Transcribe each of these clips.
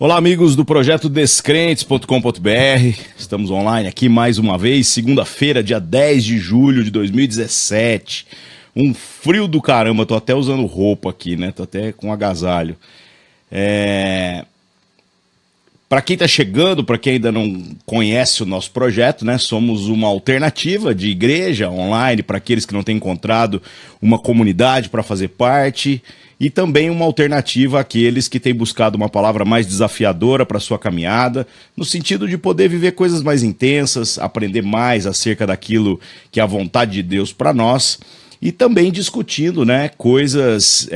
Olá, amigos do projeto Descrentes.com.br. Estamos online aqui mais uma vez, segunda-feira, dia 10 de julho de 2017. Um frio do caramba, tô até usando roupa aqui, né? Tô até com agasalho. Para quem tá chegando, para quem ainda não conhece o nosso projeto, né? Somos uma alternativa de igreja online para aqueles que não têm encontrado uma comunidade para fazer parte. E também uma alternativa àqueles que têm buscado uma palavra mais desafiadora para sua caminhada, no sentido de poder viver coisas mais intensas, aprender mais acerca daquilo que é a vontade de Deus para nós, e também discutindo, né, coisas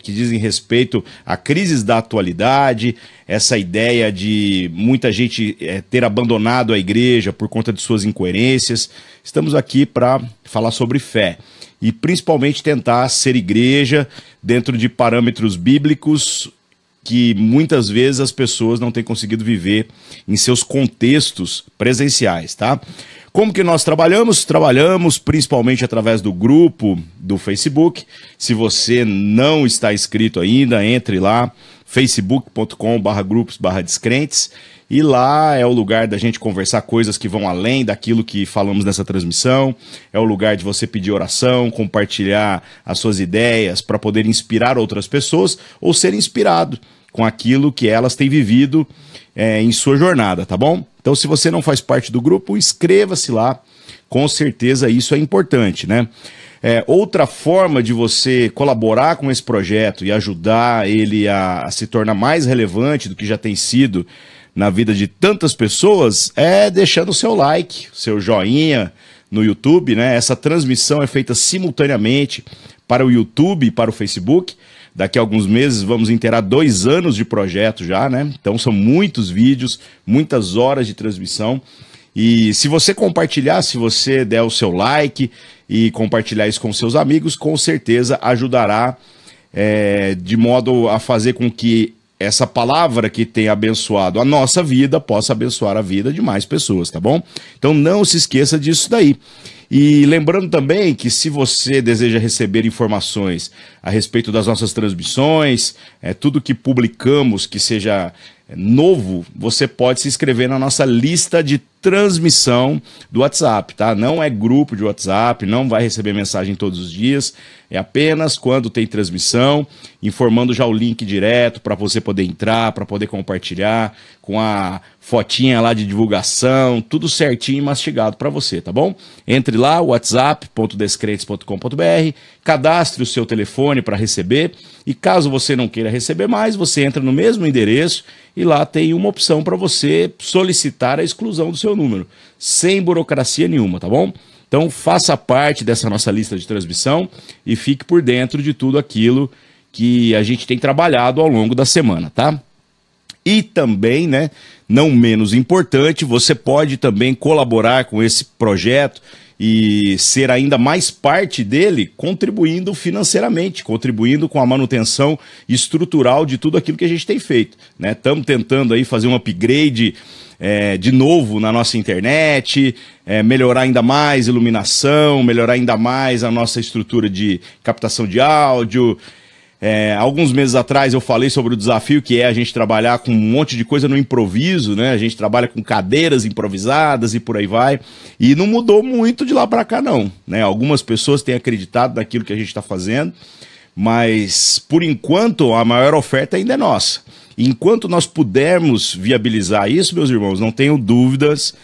que dizem respeito a crises da atualidade, essa ideia de muita gente ter abandonado a igreja por conta de suas incoerências. Estamos aqui para falar sobre fé. E principalmente tentar ser igreja dentro de parâmetros bíblicos que muitas vezes as pessoas não têm conseguido viver em seus contextos presenciais, tá? Como que nós trabalhamos? Trabalhamos principalmente através do grupo do Facebook. Se você não está inscrito ainda, entre lá, facebook.com/grupos/descrentes. E lá é o lugar da gente conversar coisas que vão além daquilo que falamos nessa transmissão. É o lugar de você pedir oração, compartilhar as suas ideias para poder inspirar outras pessoas ou ser inspirado com aquilo que elas têm vivido em sua jornada, tá bom? Então, se você não faz parte do grupo, inscreva-se lá. Com certeza isso é importante, né? Outra forma de você colaborar com esse projeto e ajudar ele a se tornar mais relevante do que já tem sido na vida de tantas pessoas é deixando o seu like, seu joinha no YouTube, né? Essa transmissão é feita simultaneamente para o YouTube e para o Facebook. Daqui a alguns meses vamos inteirar 2 anos de projeto já, né? Então são muitos vídeos, muitas horas de transmissão. E se você compartilhar, se você der o seu like e compartilhar isso com seus amigos, com certeza ajudará de modo a fazer com que essa palavra que tem abençoado a nossa vida possa abençoar a vida de mais pessoas, tá bom? Então não se esqueça disso daí. E lembrando também que se você deseja receber informações a respeito das nossas transmissões, tudo que publicamos que seja novo, você pode se inscrever na nossa lista de transmissão do WhatsApp, tá? Não é grupo de WhatsApp, não vai receber mensagem todos os dias, é apenas quando tem transmissão, informando já o link direto para você poder entrar, para poder compartilhar, com a fotinha lá de divulgação, tudo certinho e mastigado para você, tá bom? Entre lá, whatsapp.descrentes.com.br, cadastre o seu telefone para receber, e caso você não queira receber mais, você entra no mesmo endereço e lá tem uma opção para você solicitar a exclusão do seu número, sem burocracia nenhuma, tá bom? Então faça parte dessa nossa lista de transmissão e fique por dentro de tudo aquilo que a gente tem trabalhado ao longo da semana, tá? E também, né, não menos importante, você pode também colaborar com esse projeto e ser ainda mais parte dele, contribuindo financeiramente, contribuindo com a manutenção estrutural de tudo aquilo que a gente tem feito, né? Estamos tentando aí fazer um upgrade de novo na nossa internet, melhorar ainda mais a iluminação, melhorar ainda mais a nossa estrutura de captação de áudio. Alguns meses atrás eu falei sobre o desafio que é a gente trabalhar com um monte de coisa no improviso, né? A gente trabalha com cadeiras improvisadas e por aí vai. E não mudou muito de lá para cá não, né? Algumas pessoas têm acreditado naquilo que a gente está fazendo, mas por enquanto a maior oferta ainda é nossa. Enquanto nós pudermos viabilizar isso, meus irmãos, não tenham dúvidas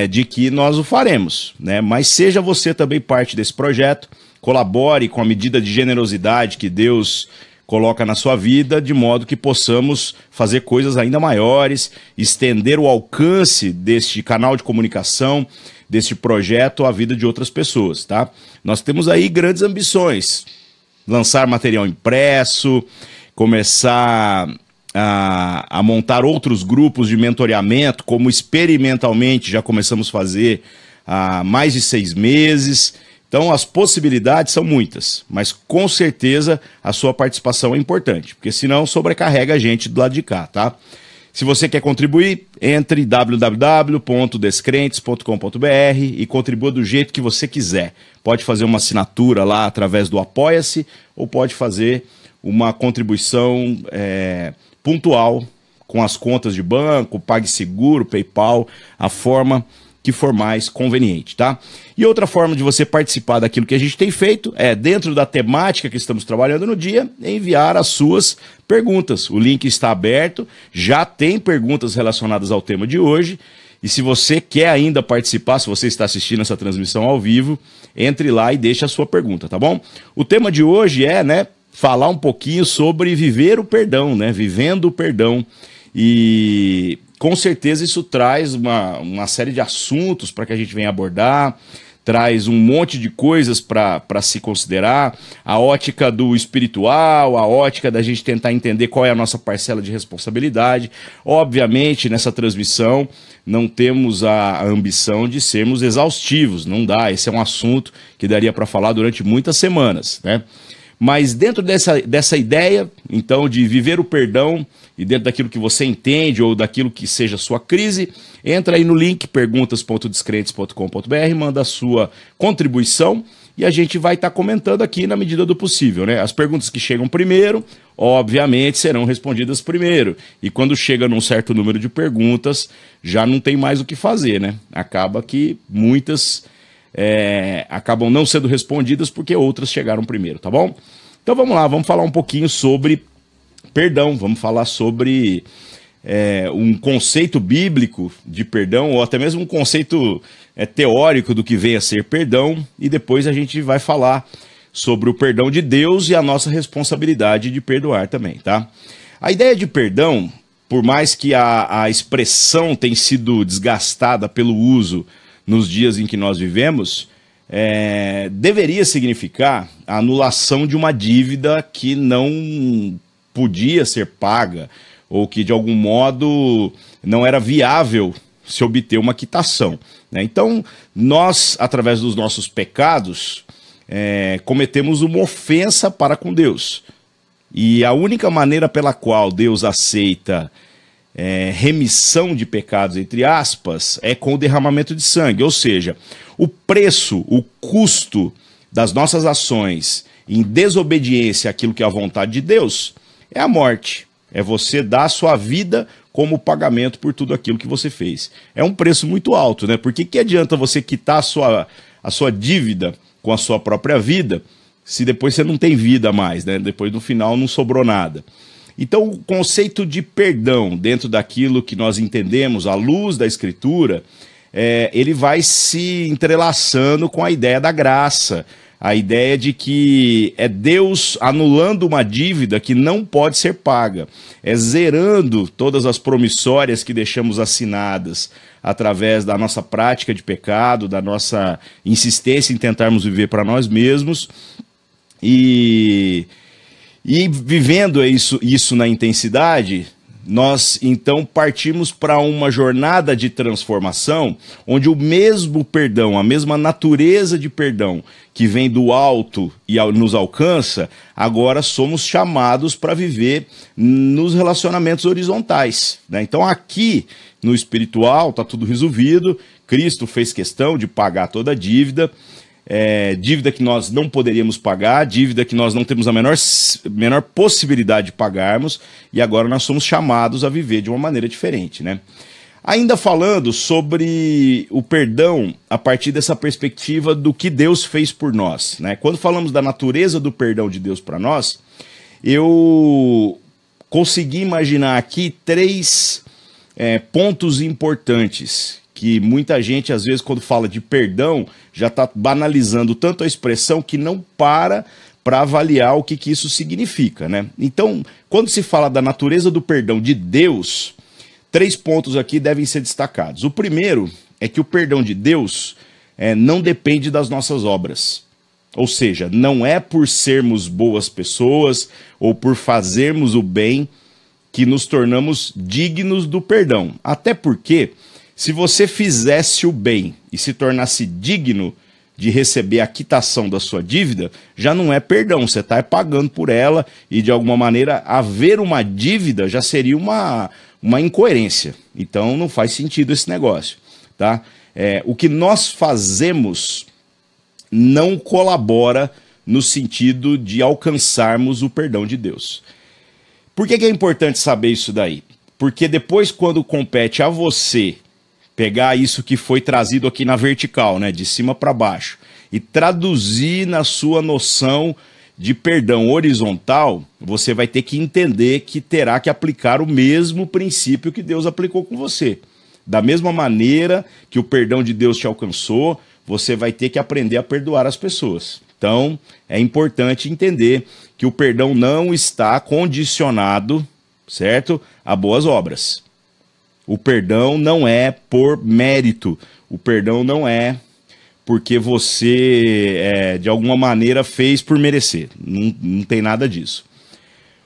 de que nós o faremos, né? Mas seja você também parte desse projeto, colabore com a medida de generosidade que Deus coloca na sua vida, de modo que possamos fazer coisas ainda maiores, estender o alcance deste canal de comunicação, deste projeto à vida de outras pessoas, tá? Nós temos aí grandes ambições, lançar material impresso, começar a montar outros grupos de mentoreamento, como experimentalmente já começamos a fazer há mais de 6 meses. Então as possibilidades são muitas, mas com certeza a sua participação é importante, porque senão sobrecarrega a gente do lado de cá, tá? Se você quer contribuir, entre em www.descrentes.com.br e contribua do jeito que você quiser. Pode fazer uma assinatura lá através do Apoia-se ou pode fazer uma contribuição pontual com as contas de banco, PagSeguro, PayPal, a forma que for mais conveniente, tá? E outra forma de você participar daquilo que a gente tem feito é, dentro da temática que estamos trabalhando no dia, enviar as suas perguntas. O link está aberto, já tem perguntas relacionadas ao tema de hoje, e se você quer ainda participar, se você está assistindo essa transmissão ao vivo, entre lá e deixe a sua pergunta, tá bom? O tema de hoje é, falar um pouquinho sobre viver o perdão, vivendo o perdão. E com certeza isso traz uma série de assuntos para que a gente venha abordar, traz um monte de coisas para se considerar, a ótica do espiritual, a ótica da gente tentar entender qual é a nossa parcela de responsabilidade. Obviamente, nessa transmissão, não temos a ambição de sermos exaustivos, não dá, esse é um assunto que daria para falar durante muitas semanas, Mas dentro dessa ideia, então, de viver o perdão e dentro daquilo que você entende ou daquilo que seja a sua crise, entra aí no link perguntas.descrentes.com.br, manda a sua contribuição e a gente vai estar comentando aqui na medida do possível, As perguntas que chegam primeiro, obviamente, serão respondidas primeiro. E quando chega num certo número de perguntas, já não tem mais o que fazer, Acaba que muitas acabam não sendo respondidas porque outras chegaram primeiro, tá bom? Então vamos lá, vamos falar um pouquinho sobre perdão, vamos falar sobre um conceito bíblico de perdão, ou até mesmo um conceito teórico do que vem a ser perdão, e depois a gente vai falar sobre o perdão de Deus e a nossa responsabilidade de perdoar também, tá? A ideia de perdão, por mais que a expressão tenha sido desgastada pelo uso nos dias em que nós vivemos, deveria significar a anulação de uma dívida que não podia ser paga ou que de algum modo não era viável se obter uma quitação, Então, nós, através dos nossos pecados, cometemos uma ofensa para com Deus. E a única maneira pela qual Deus aceita remissão de pecados, entre aspas, é com o derramamento de sangue. Ou seja, o preço, o custo das nossas ações em desobediência àquilo que é a vontade de Deus é a morte. É você dar a sua vida como pagamento por tudo aquilo que você fez. É um preço muito alto, Porque que adianta você quitar a sua dívida com a sua própria vida se depois você não tem vida mais, Depois no final não sobrou nada. Então, o conceito de perdão, dentro daquilo que nós entendemos à luz da Escritura, ele vai se entrelaçando com a ideia da graça, a ideia de que é Deus anulando uma dívida que não pode ser paga, zerando todas as promissórias que deixamos assinadas através da nossa prática de pecado, da nossa insistência em tentarmos viver para nós mesmos e vivendo isso na intensidade, nós então partimos para uma jornada de transformação onde o mesmo perdão, a mesma natureza de perdão que vem do alto e nos alcança, agora somos chamados para viver nos relacionamentos horizontais, Então aqui no espiritual está tudo resolvido, Cristo fez questão de pagar toda a dívida, dívida que nós não poderíamos pagar, dívida que nós não temos a menor possibilidade de pagarmos, e agora nós somos chamados a viver de uma maneira diferente, Ainda falando sobre o perdão a partir dessa perspectiva do que Deus fez por nós, Quando falamos da natureza do perdão de Deus para nós, eu consegui imaginar aqui três pontos importantes que muita gente, às vezes, quando fala de perdão, já está banalizando tanto a expressão que não para avaliar o que isso significa, Então, quando se fala da natureza do perdão de Deus, três pontos aqui devem ser destacados. O primeiro é que o perdão de Deus não depende das nossas obras. Ou seja, não é por sermos boas pessoas ou por fazermos o bem que nos tornamos dignos do perdão. Até porque, se você fizesse o bem e se tornasse digno de receber a quitação da sua dívida, já não é perdão, você está pagando por ela e de alguma maneira haver uma dívida já seria uma incoerência. Então não faz sentido esse negócio, tá? O que nós fazemos não colabora no sentido de alcançarmos o perdão de Deus. Por que é importante saber isso daí? Porque depois, quando compete a você pegar isso que foi trazido aqui na vertical, né, de cima para baixo, e traduzir na sua noção de perdão horizontal, você vai ter que entender que terá que aplicar o mesmo princípio que Deus aplicou com você. Da mesma maneira que o perdão de Deus te alcançou, você vai ter que aprender a perdoar as pessoas. Então, é importante entender que o perdão não está condicionado, certo, a boas obras. O perdão não é por mérito. O perdão não é porque você, de alguma maneira, fez por merecer. Não tem nada disso.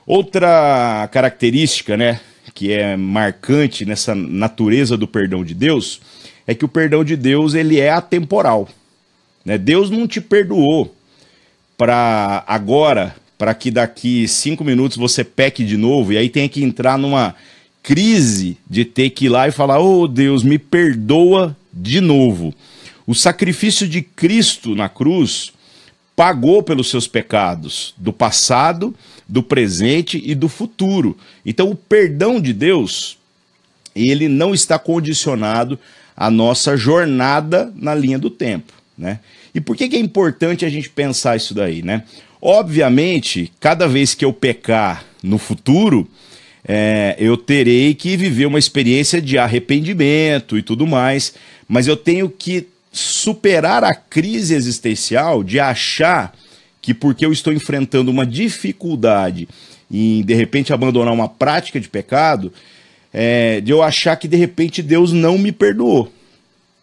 Outra característica, né, que é marcante nessa natureza do perdão de Deus, é que o perdão de Deus ele é atemporal. Né? Deus não te perdoou para agora, para que daqui 5 minutos você peque de novo, e aí tenha que entrar numa crise de ter que ir lá e falar: oh Deus, me perdoa de novo. O sacrifício de Cristo na cruz pagou pelos seus pecados do passado, do presente e do futuro. Então o perdão de Deus, ele não está condicionado à nossa jornada na linha do tempo, né? E por que é importante a gente pensar isso daí, né? Obviamente, cada vez que eu pecar no futuro, eu terei que viver uma experiência de arrependimento e tudo mais, mas eu tenho que superar a crise existencial de achar que porque eu estou enfrentando uma dificuldade em, de repente, abandonar uma prática de pecado, de eu achar que, de repente, Deus não me perdoou,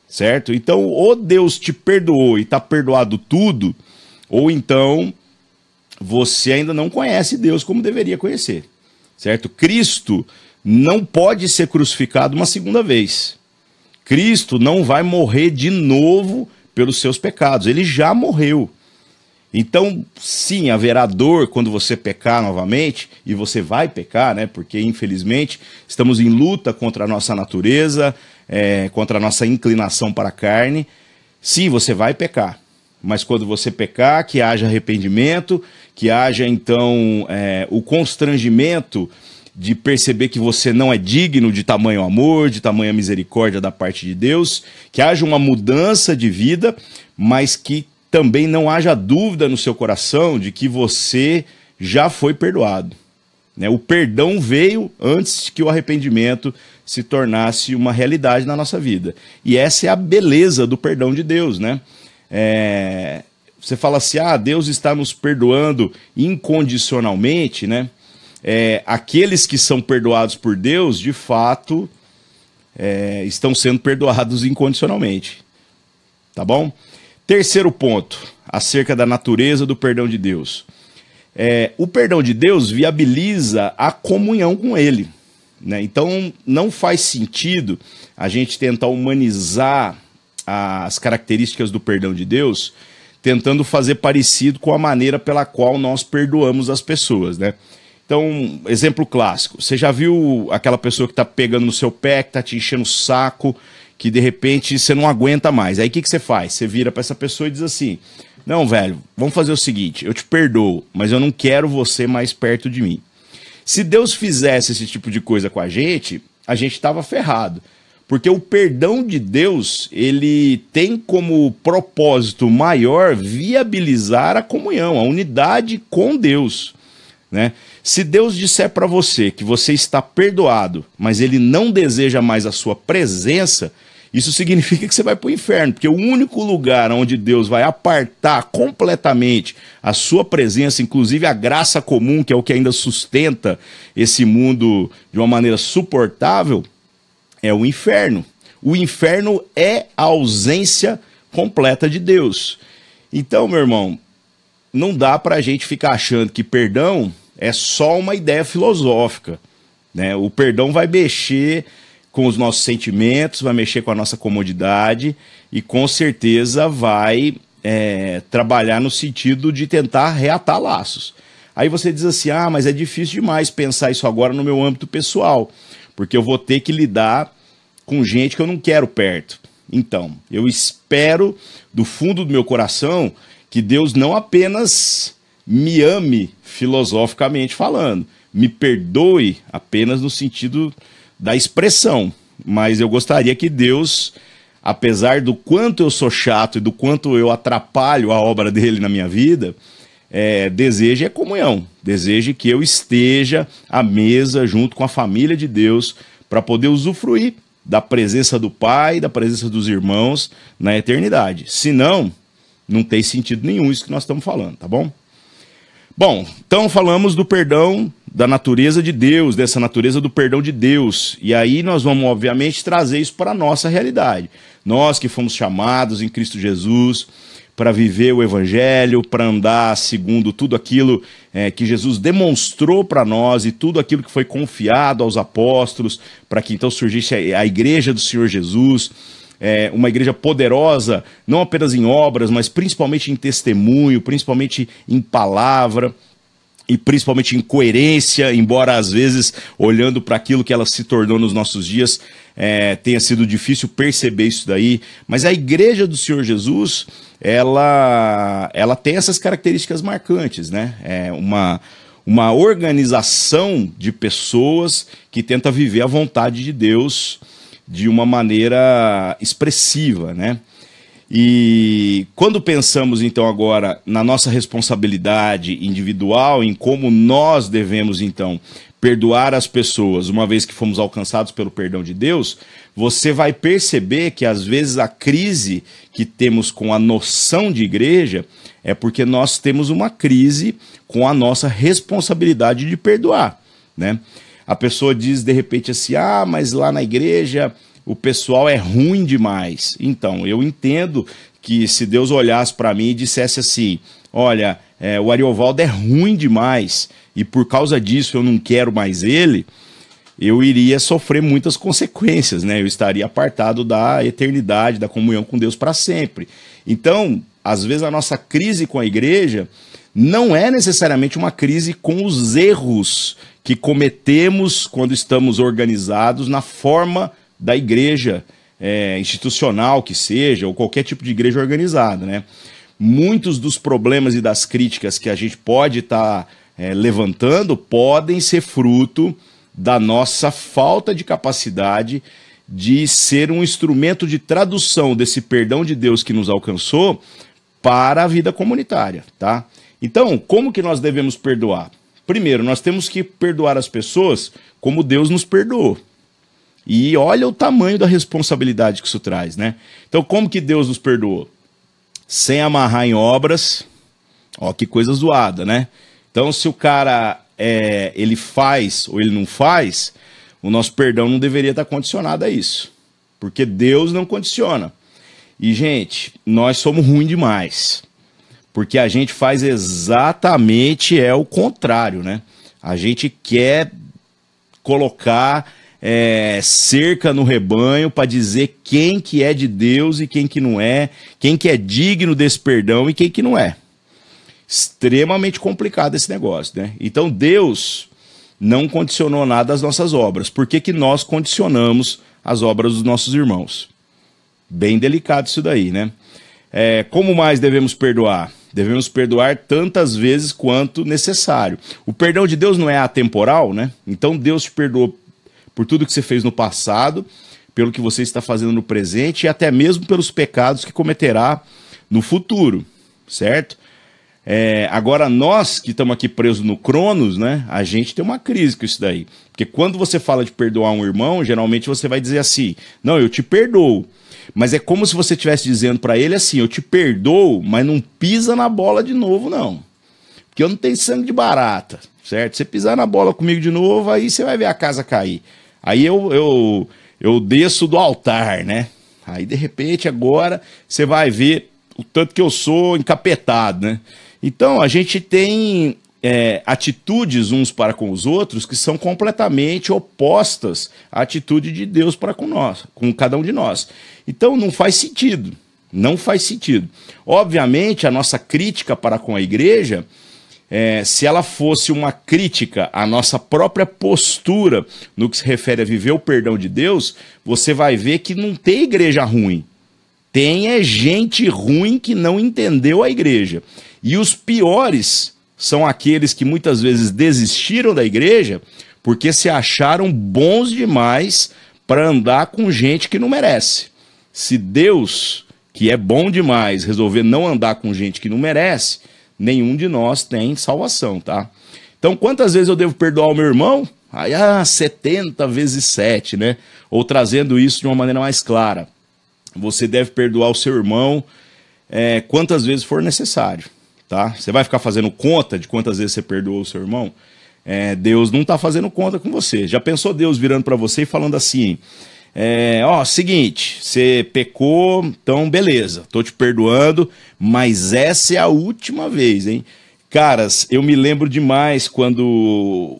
certo? Então, ou Deus te perdoou e está perdoado tudo, ou então você ainda não conhece Deus como deveria conhecer, certo? Cristo não pode ser crucificado uma segunda vez. Cristo não vai morrer de novo pelos seus pecados, ele já morreu. Então, sim, haverá dor quando você pecar novamente, e você vai pecar, né? Porque, infelizmente, estamos em luta contra a nossa natureza, contra a nossa inclinação para a carne. Sim, você vai pecar, mas quando você pecar, que haja arrependimento, que haja, então, o constrangimento de perceber que você não é digno de tamanho amor, de tamanha misericórdia da parte de Deus, que haja uma mudança de vida, mas que também não haja dúvida no seu coração de que você já foi perdoado, né? O perdão veio antes que o arrependimento se tornasse uma realidade na nossa vida. E essa é a beleza do perdão de Deus, né? Você fala assim, Deus está nos perdoando incondicionalmente, né? Aqueles que são perdoados por Deus, de fato, estão sendo perdoados incondicionalmente. Tá bom? Terceiro ponto, acerca da natureza do perdão de Deus. O perdão de Deus viabiliza a comunhão com Ele, né? Então, não faz sentido a gente tentar humanizar as características do perdão de Deus, tentando fazer parecido com a maneira pela qual nós perdoamos as pessoas, né? Então, exemplo clássico, você já viu aquela pessoa que está pegando no seu pé, que está te enchendo o saco, que de repente você não aguenta mais. Aí o que você faz? Você vira para essa pessoa e diz assim: não, velho, vamos fazer o seguinte, eu te perdoo, mas eu não quero você mais perto de mim. Se Deus fizesse esse tipo de coisa com a gente estava ferrado. Porque o perdão de Deus, ele tem como propósito maior viabilizar a comunhão, a unidade com Deus, né? Se Deus disser para você que você está perdoado, mas ele não deseja mais a sua presença, isso significa que você vai para o inferno, porque o único lugar onde Deus vai apartar completamente a sua presença, inclusive a graça comum, que é o que ainda sustenta esse mundo de uma maneira suportável, é o inferno. O inferno é a ausência completa de Deus. Então, meu irmão, não dá para a gente ficar achando que perdão é só uma ideia filosófica, né? O perdão vai mexer com os nossos sentimentos, vai mexer com a nossa comodidade e com certeza vai trabalhar no sentido de tentar reatar laços. Aí você diz assim, mas é difícil demais pensar isso agora no meu âmbito pessoal, porque eu vou ter que lidar com gente que eu não quero perto. Então, eu espero do fundo do meu coração que Deus não apenas me ame filosoficamente falando, me perdoe apenas no sentido da expressão, mas eu gostaria que Deus, apesar do quanto eu sou chato e do quanto eu atrapalho a obra dele na minha vida, deseje comunhão, deseje que eu esteja à mesa junto com a família de Deus para poder usufruir da presença do Pai, da presença dos irmãos na eternidade. Senão, não tem sentido nenhum isso que nós estamos falando, tá bom? Bom, então falamos do perdão da natureza de Deus, dessa natureza do perdão de Deus. E aí nós vamos, obviamente, trazer isso para a nossa realidade. Nós que fomos chamados em Cristo Jesus para viver o Evangelho, para andar segundo tudo aquilo que Jesus demonstrou para nós e tudo aquilo que foi confiado aos apóstolos, para que então surgisse a igreja do Senhor Jesus, uma igreja poderosa, não apenas em obras, mas principalmente em testemunho, principalmente em palavra e principalmente em coerência, embora às vezes, olhando para aquilo que ela se tornou nos nossos dias, tenha sido difícil perceber isso daí. Mas a igreja do Senhor Jesus, ela tem essas características marcantes, né? Uma organização de pessoas que tenta viver a vontade de Deus de uma maneira expressiva, né? E quando pensamos então agora na nossa responsabilidade individual, em como nós devemos então perdoar as pessoas, uma vez que fomos alcançados pelo perdão de Deus, você vai perceber que às vezes a crise que temos com a noção de igreja é porque nós temos uma crise com a nossa responsabilidade de perdoar, né? A pessoa diz de repente assim, mas lá na igreja o pessoal é ruim demais. Então, eu entendo que se Deus olhasse para mim e dissesse assim, olha, o Ariovaldo é ruim demais e por causa disso eu não quero mais ele, eu iria sofrer muitas consequências, né? Eu estaria apartado da eternidade, da comunhão com Deus para sempre. Então, às vezes a nossa crise com a igreja não é necessariamente uma crise com os erros que cometemos quando estamos organizados na forma da igreja institucional que seja, ou qualquer tipo de igreja organizada, né? Muitos dos problemas e das críticas que a gente pode estar levantando podem ser fruto da nossa falta de capacidade de ser um instrumento de tradução desse perdão de Deus que nos alcançou para a vida comunitária, tá? Então, como que nós devemos perdoar? Primeiro, nós temos que perdoar as pessoas como Deus nos perdoou. E olha o tamanho da responsabilidade que isso traz, né? Então, como que Deus nos perdoou? Sem amarrar em obras. Ó, que coisa zoada, né? Então, se o cara ele faz ou ele não faz, o nosso perdão não deveria estar condicionado a isso. Porque Deus não condiciona. E, gente, nós somos ruins demais. Porque a gente faz exatamente o contrário, né? A gente quer colocar cerca no rebanho para dizer quem que é de Deus e quem que não é, quem que é digno desse perdão e quem que não é. Extremamente complicado esse negócio, né? Então Deus não condicionou nada às nossas obras. Por que que nós condicionamos as obras dos nossos irmãos? Bem delicado isso daí, né? Como mais devemos perdoar? Devemos perdoar tantas vezes quanto necessário. O perdão de Deus não é atemporal, né? Então Deus te perdoou por tudo que você fez no passado, pelo que você está fazendo no presente e até mesmo pelos pecados que cometerá no futuro, certo? Agora nós que estamos aqui presos no Cronos, né? A gente tem uma crise com isso daí. Porque quando você fala de perdoar um irmão, geralmente você vai dizer assim, não, eu te perdoo. Mas é como se você estivesse dizendo para ele assim, eu te perdoo, mas não pisa na bola de novo, não. Porque eu não tenho sangue de barata, certo? Você pisar na bola comigo de novo, aí você vai ver a casa cair. Aí eu desço do altar, né? Aí, de repente, agora você vai ver o tanto que eu sou encapetado, né? Então, a gente tem atitudes uns para com os outros que são completamente opostas à atitude de Deus para com nós, com cada um de nós. Então, não faz sentido. Não faz sentido. Obviamente, a nossa crítica para com a igreja, se ela fosse uma crítica à nossa própria postura no que se refere a viver o perdão de Deus, você vai ver que não tem igreja ruim. Tem gente ruim que não entendeu a igreja. E os piores são aqueles que muitas vezes desistiram da igreja porque se acharam bons demais para andar com gente que não merece. Se Deus, que é bom demais, resolver não andar com gente que não merece, nenhum de nós tem salvação, tá? Então, quantas vezes eu devo perdoar o meu irmão? 70 vezes 7, né? Ou trazendo isso de uma maneira mais clara. Você deve perdoar o seu irmão quantas vezes for necessário, tá? Você vai ficar fazendo conta de quantas vezes você perdoou o seu irmão? Deus não está fazendo conta com você. Já pensou Deus virando para você e falando assim, seguinte, você pecou, então beleza, tô te perdoando, mas essa é a última vez, hein? Caras, eu me lembro demais quando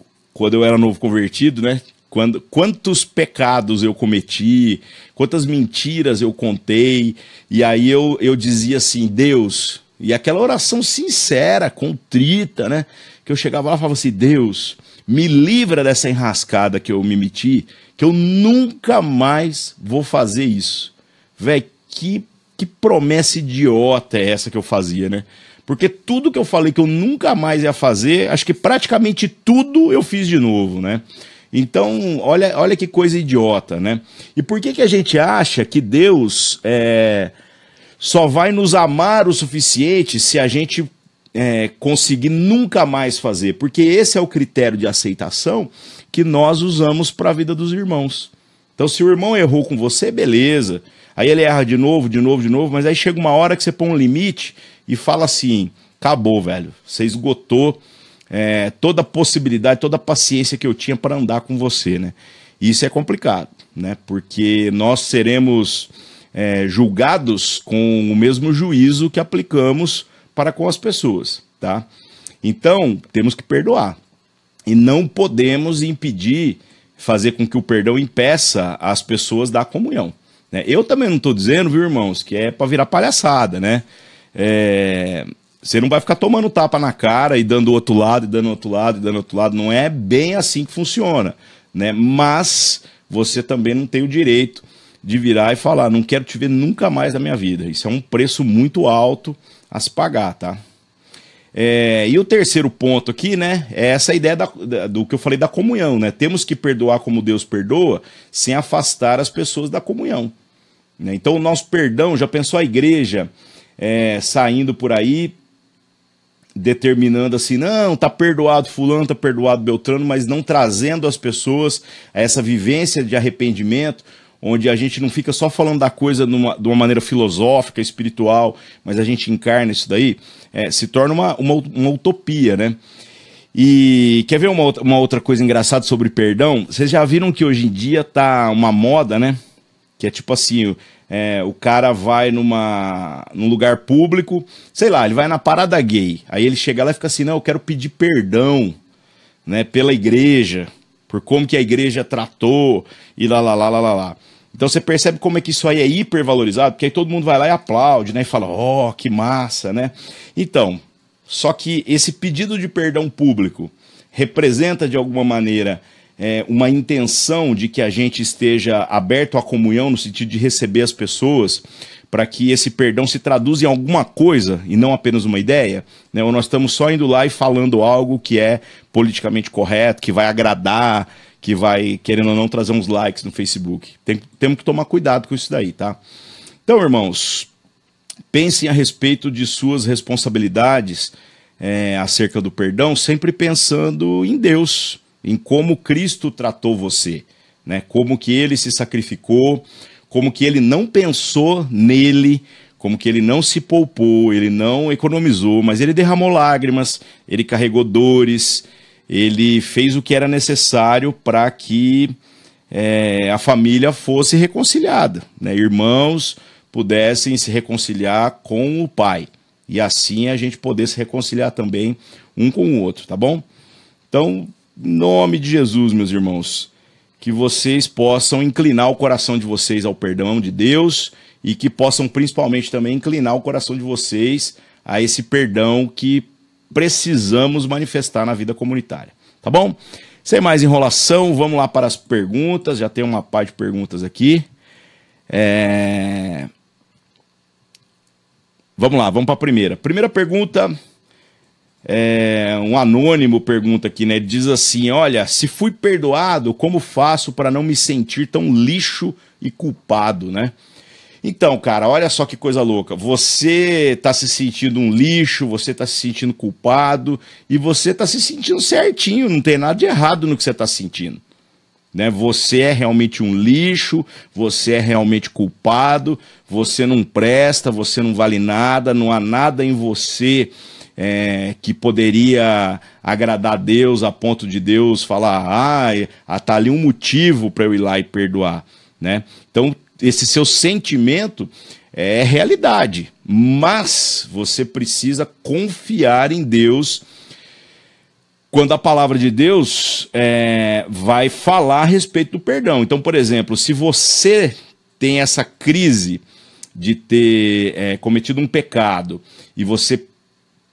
eu era novo convertido, né? Quantos pecados eu cometi, quantas mentiras eu contei, e aí eu dizia assim, Deus, e aquela oração sincera, contrita, né? Que eu chegava lá e falava assim, Deus, me livra dessa enrascada que eu me meti, que eu nunca mais vou fazer isso. Véi, que promessa idiota é essa que eu fazia, né? Porque tudo que eu falei que eu nunca mais ia fazer, acho que praticamente tudo eu fiz de novo, né? Então, olha que coisa idiota, né? E por que a gente acha que Deus só vai nos amar o suficiente se a gente conseguir nunca mais fazer? Porque esse é o critério de aceitação que nós usamos para a vida dos irmãos. Então, se o irmão errou com você, beleza. Aí ele erra de novo, mas aí chega uma hora que você põe um limite e fala assim, acabou, velho, você esgotou toda a possibilidade, toda a paciência que eu tinha para andar com você, né? Isso é complicado, né? Porque nós seremos julgados com o mesmo juízo que aplicamos para com as pessoas, tá? Então, temos que perdoar. E não podemos impedir, fazer com que o perdão impeça as pessoas da comunhão, né? Eu também não estou dizendo, viu, irmãos, que é para virar palhaçada, né? Você não vai ficar tomando tapa na cara e dando outro lado, e dando outro lado, e dando outro lado. Não é bem assim que funciona, né? Mas você também não tem o direito de virar e falar, não quero te ver nunca mais na minha vida. Isso é um preço muito alto a se pagar, tá? E o terceiro ponto aqui, né, é essa ideia do que eu falei da comunhão, né? Temos que perdoar como Deus perdoa, sem afastar as pessoas da comunhão, né? Então o nosso perdão, já pensou a igreja saindo por aí, determinando assim, não, tá perdoado fulano, tá perdoado Beltrano, mas não trazendo as pessoas a essa vivência de arrependimento, onde a gente não fica só falando da coisa de uma maneira filosófica, espiritual, mas a gente encarna isso daí, se torna uma utopia, né? E quer ver uma outra coisa engraçada sobre perdão? Vocês já viram que hoje em dia tá uma moda, né? Que é tipo assim, o cara vai num lugar público, sei lá, ele vai na parada gay, aí ele chega lá e fica assim, não, eu quero pedir perdão, né, pela igreja, por como que a igreja tratou, e lá. Então você percebe como é que isso aí é hipervalorizado, porque aí todo mundo vai lá e aplaude, né, e fala, que massa, né? Então, só que esse pedido de perdão público representa de alguma maneira uma intenção de que a gente esteja aberto à comunhão, no sentido de receber as pessoas, para que esse perdão se traduza em alguma coisa e não apenas uma ideia, né? Ou nós estamos só indo lá e falando algo que é politicamente correto, que vai agradar, que vai, querendo ou não, trazer uns likes no Facebook. Temos que tomar cuidado com isso daí, tá? Então, irmãos, pensem a respeito de suas responsabilidades acerca do perdão, sempre pensando em Deus, em como Cristo tratou você, né? Como que ele se sacrificou, como que ele não pensou nele, como que ele não se poupou, ele não economizou, mas ele derramou lágrimas, ele carregou dores, ele fez o que era necessário para que a família fosse reconciliada, né? Irmãos pudessem se reconciliar com o Pai, e assim a gente poder se reconciliar também um com o outro, tá bom? Então, em nome de Jesus, meus irmãos, que vocês possam inclinar o coração de vocês ao perdão de Deus e que possam principalmente também inclinar o coração de vocês a esse perdão que precisamos manifestar na vida comunitária, tá bom? Sem mais enrolação, vamos lá para as perguntas, já tem uma parte de perguntas aqui. Vamos lá, vamos para a primeira. Primeira pergunta Um anônimo pergunta aqui, né? Ele diz assim: olha, se fui perdoado, como faço para não me sentir tão lixo e culpado, né? Então, cara, olha só que coisa louca. Você tá se sentindo um lixo, você tá se sentindo culpado e você tá se sentindo certinho, não tem nada de errado no que você tá sentindo. Né? Você é realmente um lixo, você é realmente culpado, você não presta, você não vale nada, não há nada em você que poderia agradar a Deus a ponto de Deus falar, tá ali um motivo para eu ir lá e perdoar. Né? Então, esse seu sentimento é realidade, mas você precisa confiar em Deus quando a palavra de Deus vai falar a respeito do perdão. Então, por exemplo, se você tem essa crise de ter cometido um pecado e você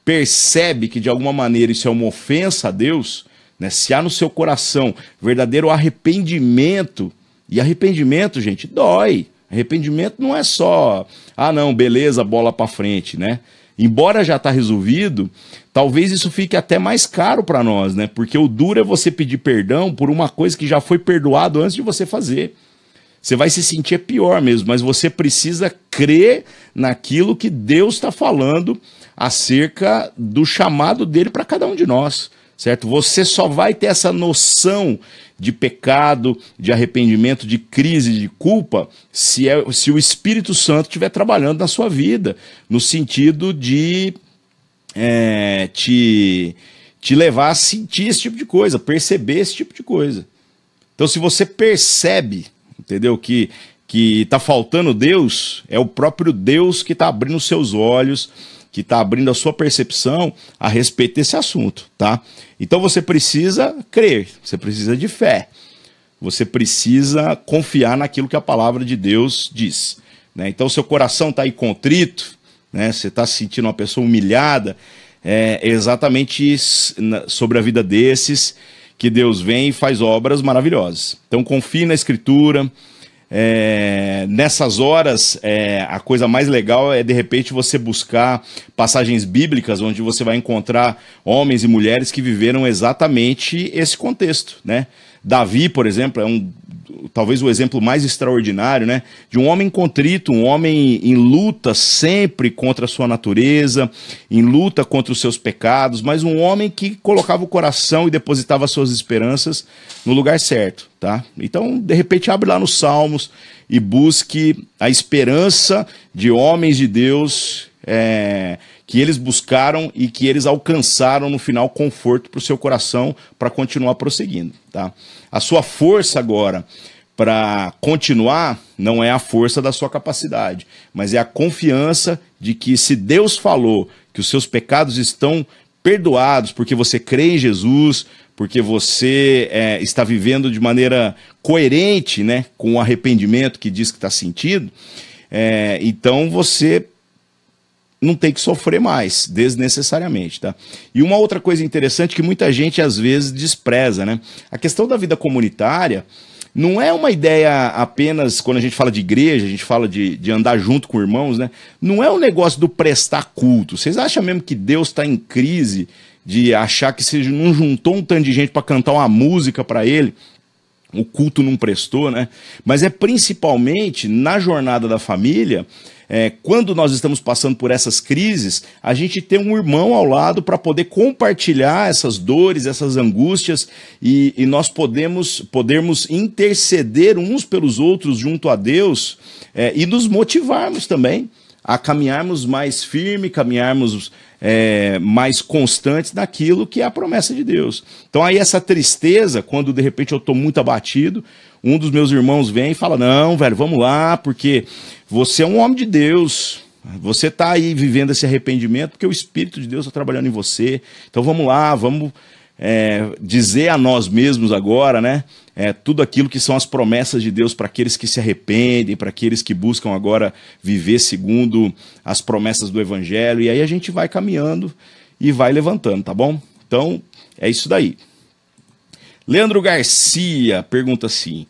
percebe que de alguma maneira isso é uma ofensa a Deus, né? Se há no seu coração verdadeiro arrependimento, e arrependimento, gente, dói. Arrependimento não é só, não, beleza, bola pra frente, né? Embora já tá resolvido, talvez isso fique até mais caro para nós, né? Porque o duro é você pedir perdão por uma coisa que já foi perdoado antes de você fazer. Você vai se sentir pior mesmo, mas você precisa crer naquilo que Deus está falando acerca do chamado dele para cada um de nós, certo? Você só vai ter essa noção de pecado, de arrependimento, de crise, de culpa, se o Espírito Santo estiver trabalhando na sua vida, no sentido de te levar a sentir esse tipo de coisa, perceber esse tipo de coisa. Então, se você percebe, entendeu, que está faltando Deus, é o próprio Deus que está abrindo os seus olhos, que está abrindo a sua percepção a respeito desse assunto, tá? Então você precisa crer, você precisa de fé, você precisa confiar naquilo que a palavra de Deus diz, né? Então seu coração está aí contrito, né? Você está se sentindo uma pessoa humilhada, é exatamente sobre a vida desses que Deus vem e faz obras maravilhosas. Então confie na Escritura. Nessas horas, a coisa mais legal é de repente você buscar passagens bíblicas onde você vai encontrar homens e mulheres que viveram exatamente esse contexto, né? Davi, por exemplo, talvez o exemplo mais extraordinário, né? De um homem contrito, um homem em luta sempre contra a sua natureza, em luta contra os seus pecados, mas um homem que colocava o coração e depositava suas esperanças no lugar certo, tá? Então, de repente, abre lá nos Salmos e busque a esperança de homens de Deus que eles buscaram e que eles alcançaram no final conforto para o seu coração para continuar prosseguindo, tá? A sua força agora para continuar não é a força da sua capacidade, mas é a confiança de que se Deus falou que os seus pecados estão perdoados porque você crê em Jesus, porque você está vivendo de maneira coerente, né, com o arrependimento que diz que está sentindo, então você não tem que sofrer mais, desnecessariamente, tá? E uma outra coisa interessante que muita gente às vezes despreza, né? A questão da vida comunitária não é uma ideia apenas, quando a gente fala de igreja, a gente fala de andar junto com irmãos, né? Não é um negócio do prestar culto. Vocês acham mesmo que Deus está em crise de achar que se não juntou um tanto de gente para cantar uma música para ele, o culto não prestou, né? Mas é principalmente na jornada da família. Quando nós estamos passando por essas crises, a gente tem um irmão ao lado para poder compartilhar essas dores, essas angústias, e nós podermos interceder uns pelos outros junto a Deus e nos motivarmos também a caminharmos mais firme, caminharmos mais constantes naquilo que é a promessa de Deus. Então aí essa tristeza, quando de repente eu estou muito abatido, um dos meus irmãos vem e fala, não, velho, vamos lá, porque você é um homem de Deus, você está aí vivendo esse arrependimento porque o Espírito de Deus está trabalhando em você, então vamos lá, vamos dizer a nós mesmos agora, né, tudo aquilo que são as promessas de Deus para aqueles que se arrependem, para aqueles que buscam agora viver segundo as promessas do Evangelho, e aí a gente vai caminhando e vai levantando, tá bom? Então, é isso daí. Leandro Garcia pergunta assim,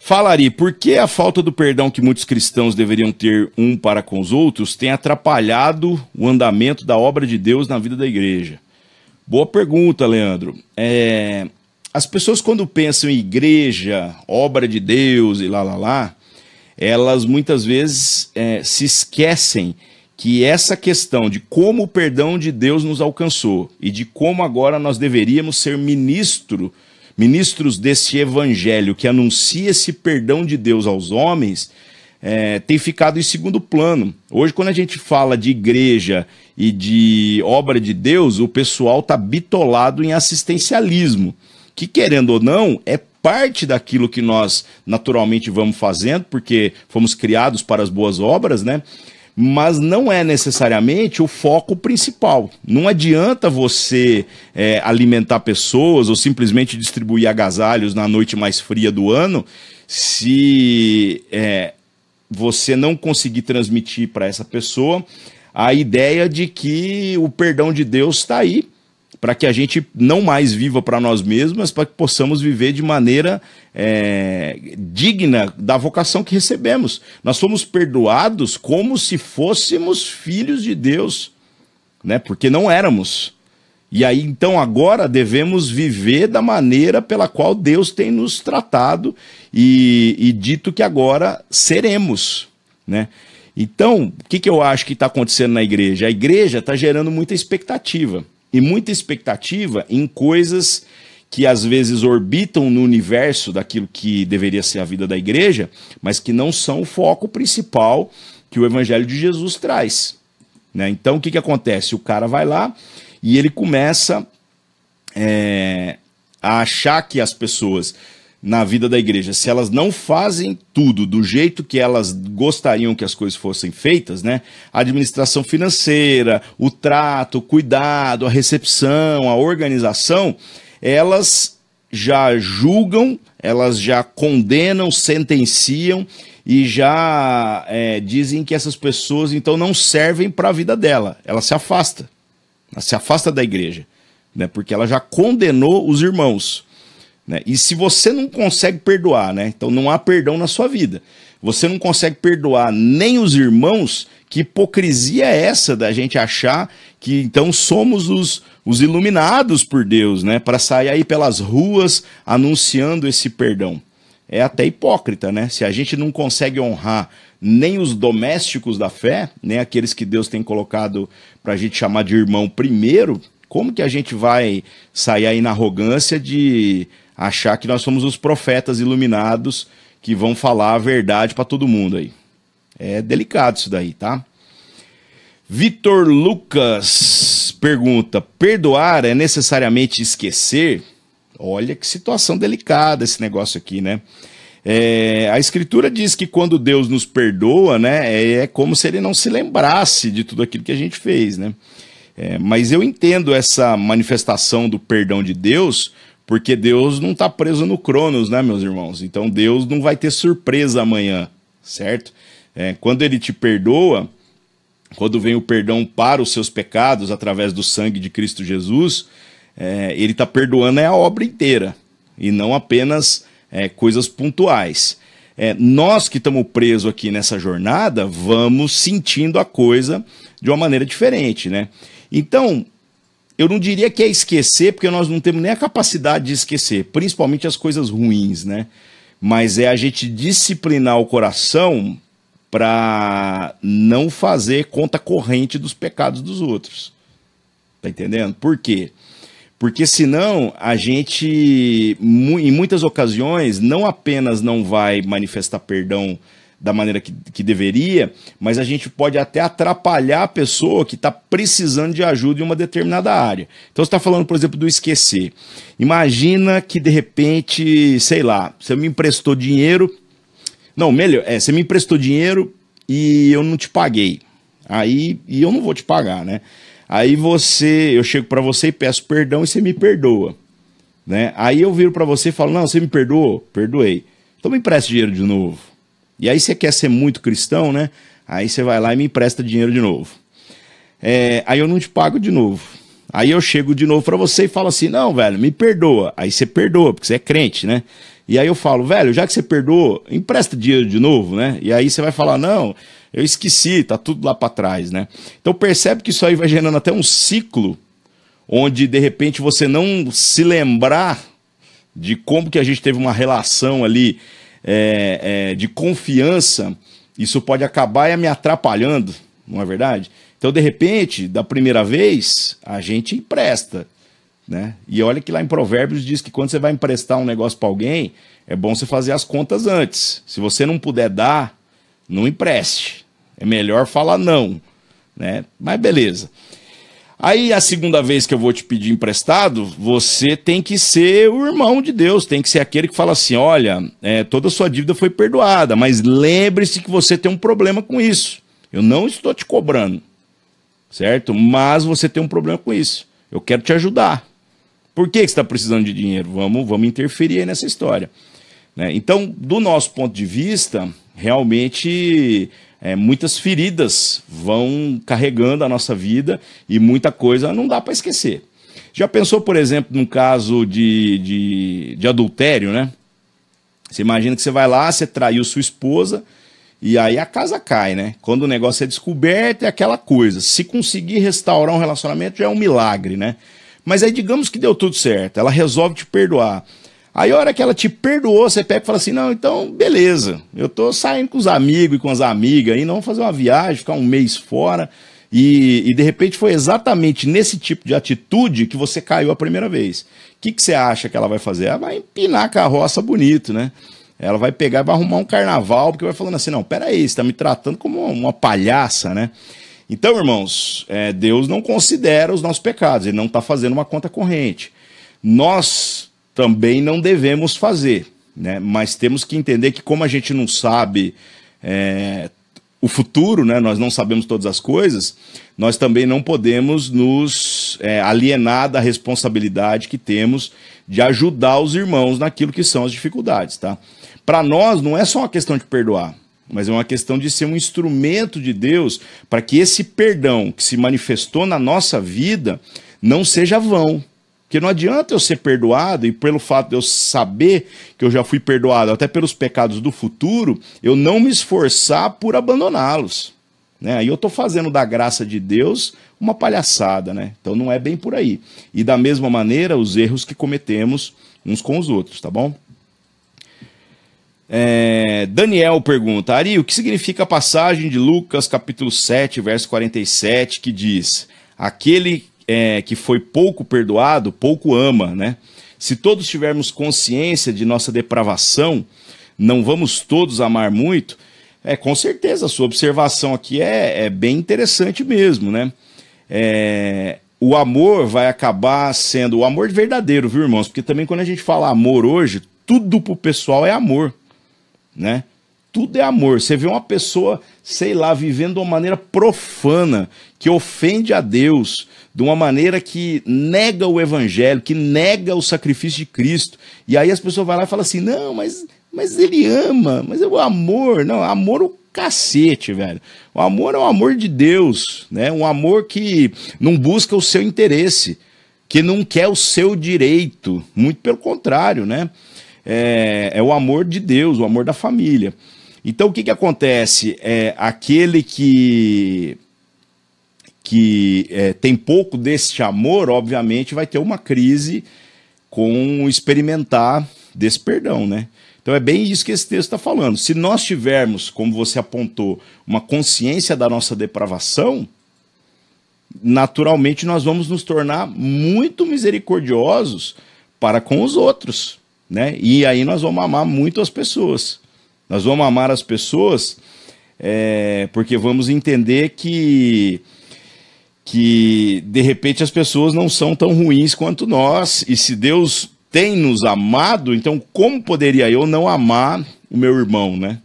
fala Ari, por que a falta do perdão que muitos cristãos deveriam ter um para com os outros tem atrapalhado o andamento da obra de Deus na vida da igreja? Boa pergunta, Leandro. As pessoas quando pensam em igreja, obra de Deus e lá, elas muitas vezes se esquecem que essa questão de como o perdão de Deus nos alcançou e de como agora nós deveríamos ser ministros desse evangelho que anuncia esse perdão de Deus aos homens, tem ficado em segundo plano. Hoje, quando a gente fala de igreja e de obra de Deus, o pessoal está bitolado em assistencialismo, que, querendo ou não, é parte daquilo que nós naturalmente vamos fazendo, porque fomos criados para as boas obras, né? Mas não é necessariamente o foco principal. Não adianta você alimentar pessoas ou simplesmente distribuir agasalhos na noite mais fria do ano se você não conseguir transmitir para essa pessoa a ideia de que o perdão de Deus está aí, para que a gente não mais viva para nós mesmos, mas para que possamos viver de maneira digna da vocação que recebemos. Nós fomos perdoados como se fôssemos filhos de Deus, né? Porque não éramos. E aí, então, agora devemos viver da maneira pela qual Deus tem nos tratado e dito que agora seremos, né? Então, o que eu acho que está acontecendo na igreja? A igreja está gerando muita expectativa. E muita expectativa em coisas que às vezes orbitam no universo daquilo que deveria ser a vida da igreja, mas que não são o foco principal que o Evangelho de Jesus traz, né? Então o que acontece? O cara vai lá e ele começa a achar que as pessoas na vida da igreja, se elas não fazem tudo do jeito que elas gostariam que as coisas fossem feitas, né? A administração financeira, o trato, o cuidado, a recepção, a organização, elas já julgam, elas já condenam, sentenciam e já dizem que essas pessoas então não servem para a vida dela. Ela se afasta da igreja, né? Porque ela já condenou os irmãos, né? E se você não consegue perdoar, né? Então não há perdão na sua vida. Você não consegue perdoar nem os irmãos, que hipocrisia é essa da gente achar que então somos os iluminados por Deus, né? Para sair aí pelas ruas anunciando esse perdão. É até hipócrita, né? Se a gente não consegue honrar nem os domésticos da fé, nem aqueles que Deus tem colocado para a gente chamar de irmão primeiro, como que a gente vai sair aí na arrogância de achar que nós somos os profetas iluminados que vão falar a verdade para todo mundo aí? É delicado isso daí, tá? Vitor Lucas pergunta: perdoar é necessariamente esquecer? Olha que situação delicada esse negócio aqui, né? A Escritura diz que quando Deus nos perdoa, né, é como se ele não se lembrasse de tudo aquilo que a gente fez, né? Mas eu entendo essa manifestação do perdão de Deus, porque Deus não está preso no Cronos, né, meus irmãos? Então Deus não vai ter surpresa amanhã, certo? Quando ele te perdoa, quando vem o perdão para os seus pecados através do sangue de Cristo Jesus, ele está perdoando a obra inteira e não apenas coisas pontuais. Nós que estamos presos aqui nessa jornada, vamos sentindo a coisa de uma maneira diferente, né? Então, eu não diria que é esquecer, porque nós não temos nem a capacidade de esquecer, principalmente as coisas ruins, né? Mas é a gente disciplinar o coração para não fazer conta corrente dos pecados dos outros. Tá entendendo? Por quê? Porque senão a gente, em muitas ocasiões, não apenas não vai manifestar perdão da maneira que deveria, mas a gente pode até atrapalhar a pessoa que está precisando de ajuda em uma determinada área. Então você está falando, por exemplo, do esquecer. Imagina que de repente, sei lá, você me emprestou dinheiro. Não, melhor, você me emprestou dinheiro e eu não te paguei. E eu não vou te pagar, né? Aí eu chego para você e peço perdão e você me perdoa, né? Aí eu viro para você e falo: não, você me perdoou? Perdoei. Então me empresta dinheiro de novo. E aí você quer ser muito cristão, né? Aí você vai lá e me empresta dinheiro de novo. Aí eu não te pago de novo. Aí eu chego de novo para você e falo assim: não, velho, me perdoa. Aí você perdoa, porque você é crente, né? E aí eu falo: velho, já que você perdoou, empresta dinheiro de novo, né? E aí você vai falar: não, eu esqueci, tá tudo lá para trás, né? Então percebe que isso aí vai gerando até um ciclo onde de repente você não se lembrar de como que a gente teve uma relação ali de confiança, isso pode acabar me atrapalhando, não é verdade? Então, de repente, da primeira vez, a gente empresta, né? E olha que lá em Provérbios diz que quando você vai emprestar um negócio para alguém, é bom você fazer as contas antes. Se você não puder dar, não empreste. É melhor falar não, né? Mas beleza. Aí a segunda vez que eu vou te pedir emprestado, você tem que ser o irmão de Deus, tem que ser aquele que fala assim, olha, toda a sua dívida foi perdoada, mas lembre-se que você tem um problema com isso. Eu não estou te cobrando, certo? Mas você tem um problema com isso. Eu quero te ajudar. Por que você está precisando de dinheiro? Vamos interferir aí nessa história, né? Então, do nosso ponto de vista, realmente muitas feridas vão carregando a nossa vida e muita coisa não dá para esquecer. Já pensou, por exemplo, num caso de adultério, né? Você imagina que você vai lá, você traiu sua esposa e aí a casa cai, né? Quando o negócio é descoberto, é aquela coisa. Se conseguir restaurar um relacionamento já é um milagre, né? Mas aí digamos que deu tudo certo, ela resolve te perdoar. Aí a hora que ela te perdoou, você pega e fala assim, não, então beleza, eu tô saindo com os amigos e com as amigas aí, não vamos fazer uma viagem, ficar um mês fora, e de repente foi exatamente nesse tipo de atitude que você caiu a primeira vez. O que você acha que ela vai fazer? Ela vai empinar a carroça bonito, né? Ela vai pegar e vai arrumar um carnaval, porque vai falando assim, não, peraí, você tá me tratando como uma palhaça, né? Então, irmãos, Deus não considera os nossos pecados, ele não está fazendo uma conta corrente. Nós também não devemos fazer, né? Mas temos que entender que como a gente não sabe o futuro, né? Nós não sabemos todas as coisas, nós também não podemos nos alienar da responsabilidade que temos de ajudar os irmãos naquilo que são as dificuldades, tá? Para nós não é só uma questão de perdoar, mas é uma questão de ser um instrumento de Deus para que esse perdão que se manifestou na nossa vida não seja vão. Porque não adianta eu ser perdoado e pelo fato de eu saber que eu já fui perdoado até pelos pecados do futuro, eu não me esforçar por abandoná-los, né? Aí eu estou fazendo da graça de Deus uma palhaçada, né? Então não é bem por aí. E da mesma maneira, os erros que cometemos uns com os outros, tá bom? Daniel pergunta, Ari, o que significa a passagem de Lucas capítulo 7, verso 47, que diz, aquele que foi pouco perdoado, pouco ama, né? Se todos tivermos consciência de nossa depravação, não vamos todos amar muito? Com certeza, a sua observação aqui é bem interessante mesmo, né? O amor vai acabar sendo o amor verdadeiro, viu, irmãos? Porque também quando a gente fala amor hoje, tudo pro pessoal é amor, né? Tudo é amor. Você vê uma pessoa, sei lá, vivendo de uma maneira profana, que ofende a Deus, de uma maneira que nega o evangelho, que nega o sacrifício de Cristo. E aí as pessoas vão lá e falam assim, não, mas ele ama, mas é o amor. Não, amor o cacete, velho. O amor é o amor de Deus, né? Um amor que não busca o seu interesse, que não quer o seu direito, muito pelo contrário, né? É o amor de Deus, o amor da família. Então o que acontece? Aquele que tem pouco deste amor, obviamente vai ter uma crise com experimentar desse perdão, né? Então é bem isso que esse texto está falando. Se nós tivermos, como você apontou, uma consciência da nossa depravação, naturalmente nós vamos nos tornar muito misericordiosos para com os outros, né? E aí nós vamos amar muito as pessoas. Nós vamos amar as pessoas porque vamos entender que de repente as pessoas não são tão ruins quanto nós, e se Deus tem nos amado, então como poderia eu não amar o meu irmão, né?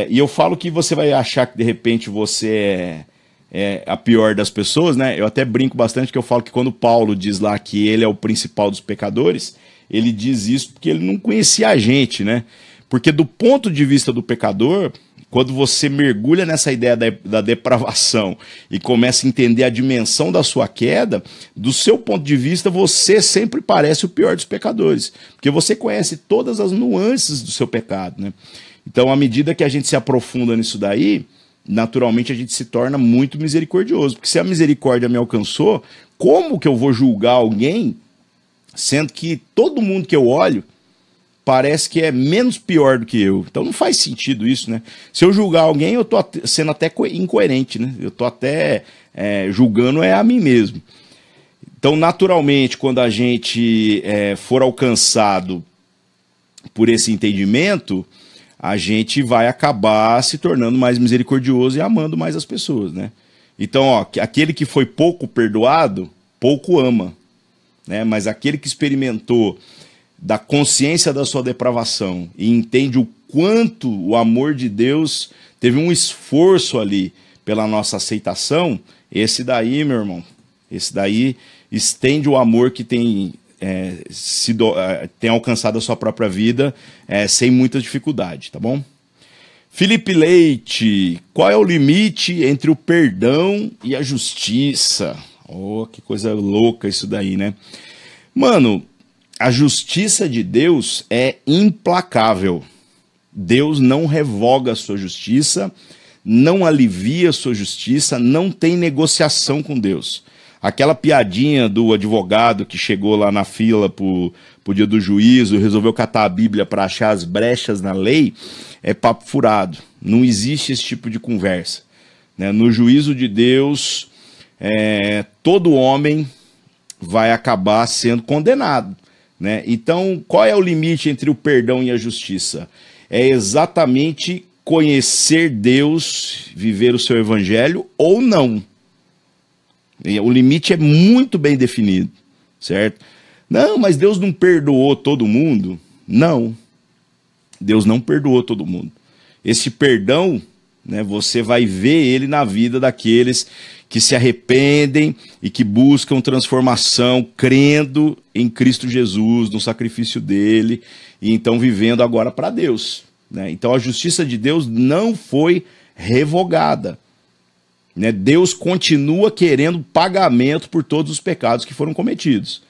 E eu falo que você vai achar que de repente você é a pior das pessoas, né? Eu até brinco bastante que eu falo que quando Paulo diz lá que ele é o principal dos pecadores, ele diz isso porque ele não conhecia a gente, né? Porque do ponto de vista do pecador, quando você mergulha nessa ideia da depravação e começa a entender a dimensão da sua queda, do seu ponto de vista, você sempre parece o pior dos pecadores, porque você conhece todas as nuances do seu pecado, né? Então, à medida que a gente se aprofunda nisso daí, naturalmente a gente se torna muito misericordioso. Porque se a misericórdia me alcançou, como que eu vou julgar alguém, sendo que todo mundo que eu olho parece que é menos pior do que eu? Então não faz sentido isso, né? Se eu julgar alguém, eu tô sendo até incoerente, né? Eu tô até julgando a mim mesmo. Então, naturalmente, quando a gente for alcançado por esse entendimento, a gente vai acabar se tornando mais misericordioso e amando mais as pessoas, né? Então, ó, aquele que foi pouco perdoado, pouco ama, né? Mas aquele que experimentou da consciência da sua depravação e entende o quanto o amor de Deus teve um esforço ali pela nossa aceitação, esse daí, meu irmão, esse daí estende o amor que tem tem alcançado a sua própria vida sem muita dificuldade, tá bom? Felipe Leite, qual é o limite entre o perdão e a justiça? Oh, que coisa louca isso daí, né? Mano, a justiça de Deus é implacável. Deus não revoga a sua justiça, não alivia a sua justiça, não tem negociação com Deus. Aquela piadinha do advogado que chegou lá na fila pro dia do juízo, resolveu catar a Bíblia para achar as brechas na lei, é papo furado. Não existe esse tipo de conversa, né? No juízo de Deus, todo homem vai acabar sendo condenado, né? Então, qual é o limite entre o perdão e a justiça? É exatamente conhecer Deus, viver o seu evangelho ou não. O limite é muito bem definido, certo? Não, mas Deus não perdoou todo mundo? Não, Deus não perdoou todo mundo. Esse perdão, né, você vai ver ele na vida daqueles que se arrependem e que buscam transformação, crendo em Cristo Jesus, no sacrifício dele, e então vivendo agora para Deus, né? Então a justiça de Deus não foi revogada, né? Deus continua querendo pagamento por todos os pecados que foram cometidos.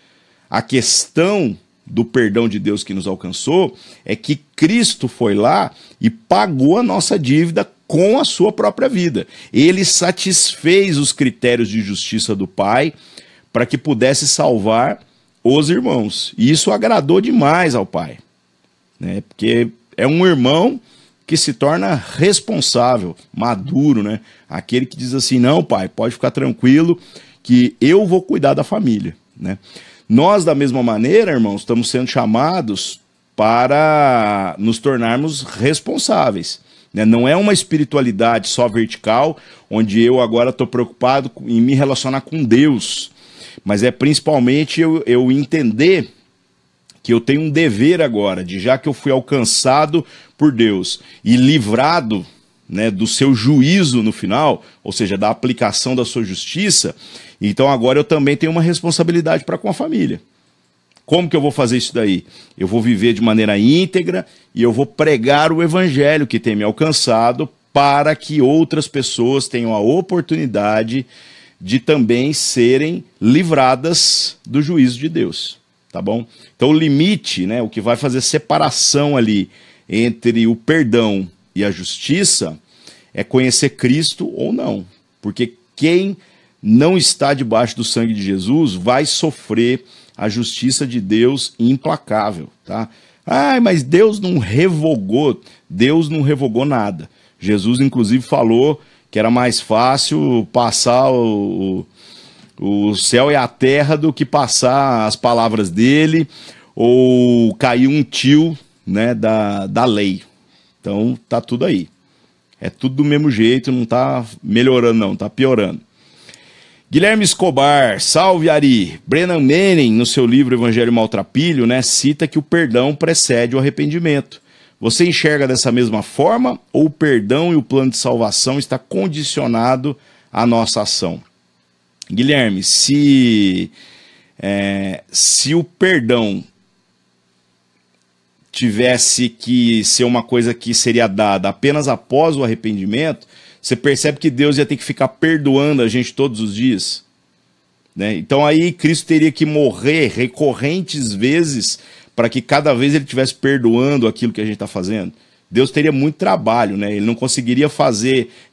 A questão do perdão de Deus que nos alcançou é que Cristo foi lá e pagou a nossa dívida com a sua própria vida. Ele satisfez os critérios de justiça do Pai para que pudesse salvar os irmãos. E isso agradou demais ao Pai, né? Porque é um irmão que se torna responsável, maduro, né? Aquele que diz assim, não, Pai, pode ficar tranquilo que eu vou cuidar da família, né? Nós, da mesma maneira, irmãos, estamos sendo chamados para nos tornarmos responsáveis, né? Não é uma espiritualidade só vertical, onde eu agora estou preocupado em me relacionar com Deus, mas é principalmente eu entender que eu tenho um dever agora, de já que eu fui alcançado por Deus e livrado, né, do seu juízo no final, ou seja, da aplicação da sua justiça, então agora eu também tenho uma responsabilidade para com a família. Como que eu vou fazer isso daí? Eu vou viver de maneira íntegra e eu vou pregar o evangelho que tem me alcançado para que outras pessoas tenham a oportunidade de também serem livradas do juízo de Deus, tá bom? Então o limite, né, o que vai fazer separação ali entre o perdão e a justiça é conhecer Cristo ou não, porque quem não está debaixo do sangue de Jesus vai sofrer a justiça de Deus implacável, tá? Ah, mas Deus não revogou nada. Jesus, inclusive, falou que era mais fácil passar o céu e a terra do que passar as palavras dele ou cair um tio, né, da lei. Então, tá tudo aí. É tudo do mesmo jeito, não tá melhorando não, tá piorando. Guilherme Escobar, salve Ari. Brennan Manning, no seu livro Evangelho Maltrapilho, né, cita que o perdão precede o arrependimento. Você enxerga dessa mesma forma ou o perdão e o plano de salvação está condicionado à nossa ação? Guilherme, se o perdão tivesse que ser uma coisa que seria dada apenas após o arrependimento, você percebe que Deus ia ter que ficar perdoando a gente todos os dias, né? Então aí Cristo teria que morrer recorrentes vezes para que cada vez ele estivesse perdoando aquilo que a gente está fazendo. Deus teria muito trabalho, né? Ele não conseguiria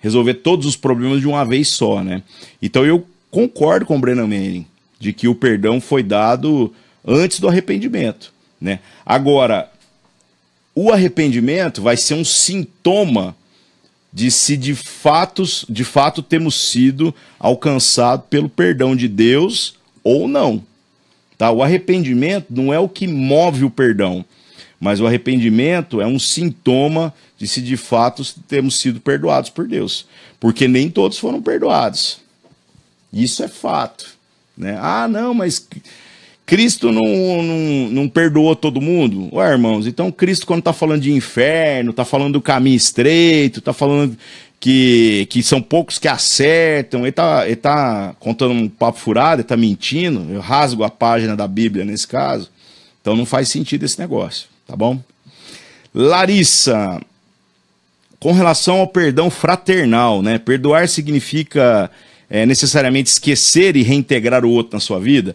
resolver todos os problemas de uma vez só, né? Então eu concordo com o Brennan Manning de que o perdão foi dado antes do arrependimento, né? Agora, o arrependimento vai ser um sintoma de se de fato temos sido alcançados pelo perdão de Deus ou não. Tá? O arrependimento não é o que move o perdão, mas o arrependimento é um sintoma de se de fato temos sido perdoados por Deus. Porque nem todos foram perdoados. Isso é fato. Né? Ah, não, mas Cristo não perdoou todo mundo? Ué, irmãos, então Cristo, quando está falando de inferno, está falando do caminho estreito, está falando que são poucos que acertam, ele tá contando um papo furado, ele está mentindo, eu rasgo a página da Bíblia nesse caso, então não faz sentido esse negócio, tá bom? Larissa, com relação ao perdão fraternal, né? Perdoar significa necessariamente esquecer e reintegrar o outro na sua vida?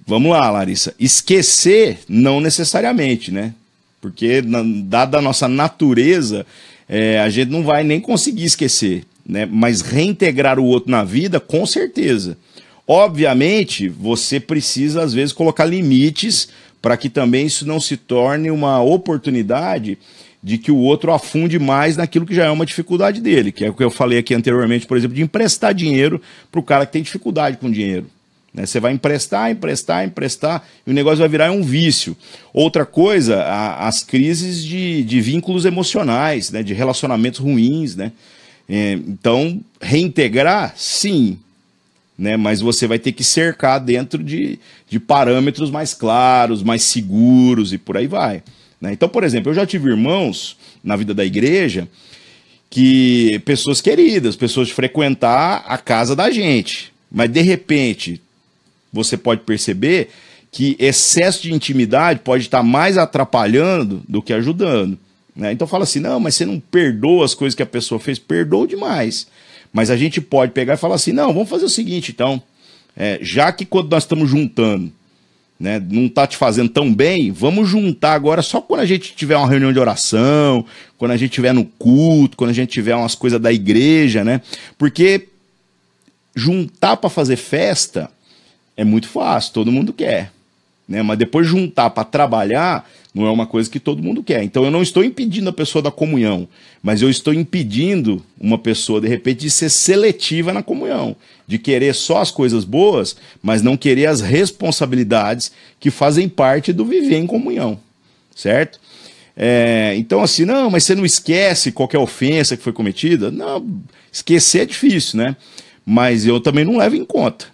Vamos lá, Larissa. Esquecer, não necessariamente, né? Porque, dada a nossa natureza, a gente não vai nem conseguir esquecer, né? Mas reintegrar o outro na vida, com certeza. Obviamente, você precisa, às vezes, colocar limites para que também isso não se torne uma oportunidade de que o outro afunde mais naquilo que já é uma dificuldade dele, que é o que eu falei aqui anteriormente, por exemplo, de emprestar dinheiro para o cara que tem dificuldade com dinheiro. Você vai emprestar, e o negócio vai virar um vício. Outra coisa, as crises de vínculos emocionais, né, de relacionamentos ruins. Né? Então, reintegrar, sim, né, mas você vai ter que cercar dentro de parâmetros mais claros, mais seguros e por aí vai. Né? Então, por exemplo, eu já tive irmãos na vida da igreja, pessoas queridas, pessoas de frequentar a casa da gente, mas de repente você pode perceber que excesso de intimidade pode estar mais atrapalhando do que ajudando. Né? Então fala assim, não, mas você não perdoa as coisas que a pessoa fez, perdoa demais. Mas a gente pode pegar e falar assim, não, vamos fazer o seguinte então, já que quando nós estamos juntando, né, não está te fazendo tão bem, vamos juntar agora só quando a gente tiver uma reunião de oração, quando a gente tiver no culto, quando a gente tiver umas coisas da igreja, né? Porque juntar para fazer festa é muito fácil, todo mundo quer, né? Mas depois juntar para trabalhar não é uma coisa que todo mundo quer. Então eu não estou impedindo a pessoa da comunhão, mas eu estou impedindo uma pessoa, de repente, de ser seletiva na comunhão, de querer só as coisas boas, mas não querer as responsabilidades que fazem parte do viver em comunhão, certo? Então assim, não, mas você não esquece qualquer ofensa que foi cometida? Não, esquecer é difícil, né? Mas eu também não levo em conta.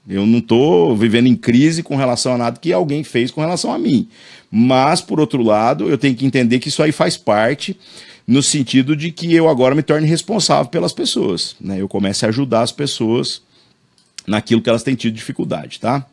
Eu não estou vivendo em crise com relação a nada que alguém fez com relação a mim. Mas, por outro lado, eu tenho que entender que isso aí faz parte no sentido de que eu agora me torne responsável pelas pessoas. Né? Eu comece a ajudar as pessoas naquilo que elas têm tido dificuldade, tá?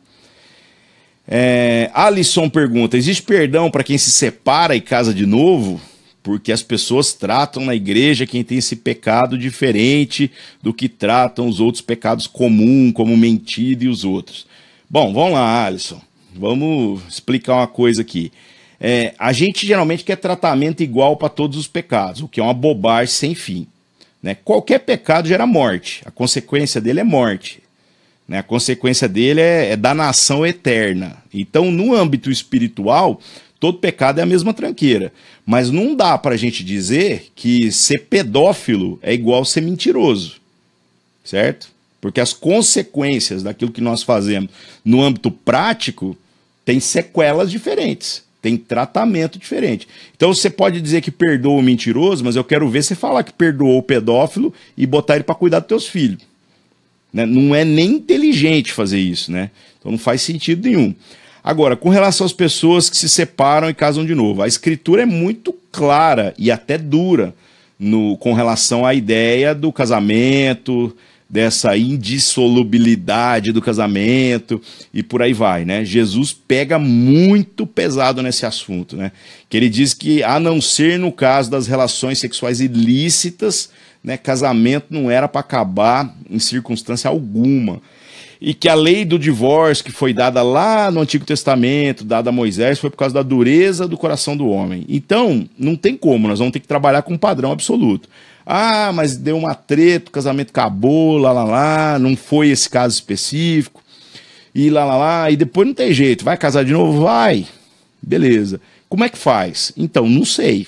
Alisson pergunta, existe perdão para quem se separa e casa de novo? Porque as pessoas tratam na igreja quem tem esse pecado diferente do que tratam os outros pecados comuns, como mentira e os outros. Bom, vamos lá, Alisson. Vamos explicar uma coisa aqui. A gente geralmente quer tratamento igual para todos os pecados, o que é uma bobagem sem fim. Né? Qualquer pecado gera morte. A consequência dele é morte. Né? A consequência dele é danação eterna. Então, no âmbito espiritual, todo pecado é a mesma tranqueira. Mas não dá para a gente dizer que ser pedófilo é igual ser mentiroso. Certo? Porque as consequências daquilo que nós fazemos no âmbito prático tem sequelas diferentes. Tem tratamento diferente. Então você pode dizer que perdoa o mentiroso, mas eu quero ver você falar que perdoou o pedófilo e botar ele para cuidar dos teus filhos. Né? Não é nem inteligente fazer isso. Né? Então não faz sentido nenhum. Agora, com relação às pessoas que se separam e casam de novo, a escritura é muito clara e até dura com relação à ideia do casamento, dessa indissolubilidade do casamento e por aí vai, né? Jesus pega muito pesado nesse assunto, né? Que ele diz que, a não ser no caso das relações sexuais ilícitas, né, casamento não era para acabar em circunstância alguma. e que a lei do divórcio que foi dada lá no Antigo Testamento, dada a Moisés, foi por causa da dureza do coração do homem. Então, não tem como, nós vamos ter que trabalhar com um padrão absoluto. Ah, mas deu uma treta, o casamento acabou, não foi esse caso específico, e e depois não tem jeito, vai casar de novo? Vai, beleza. Como é que faz? Então, não sei,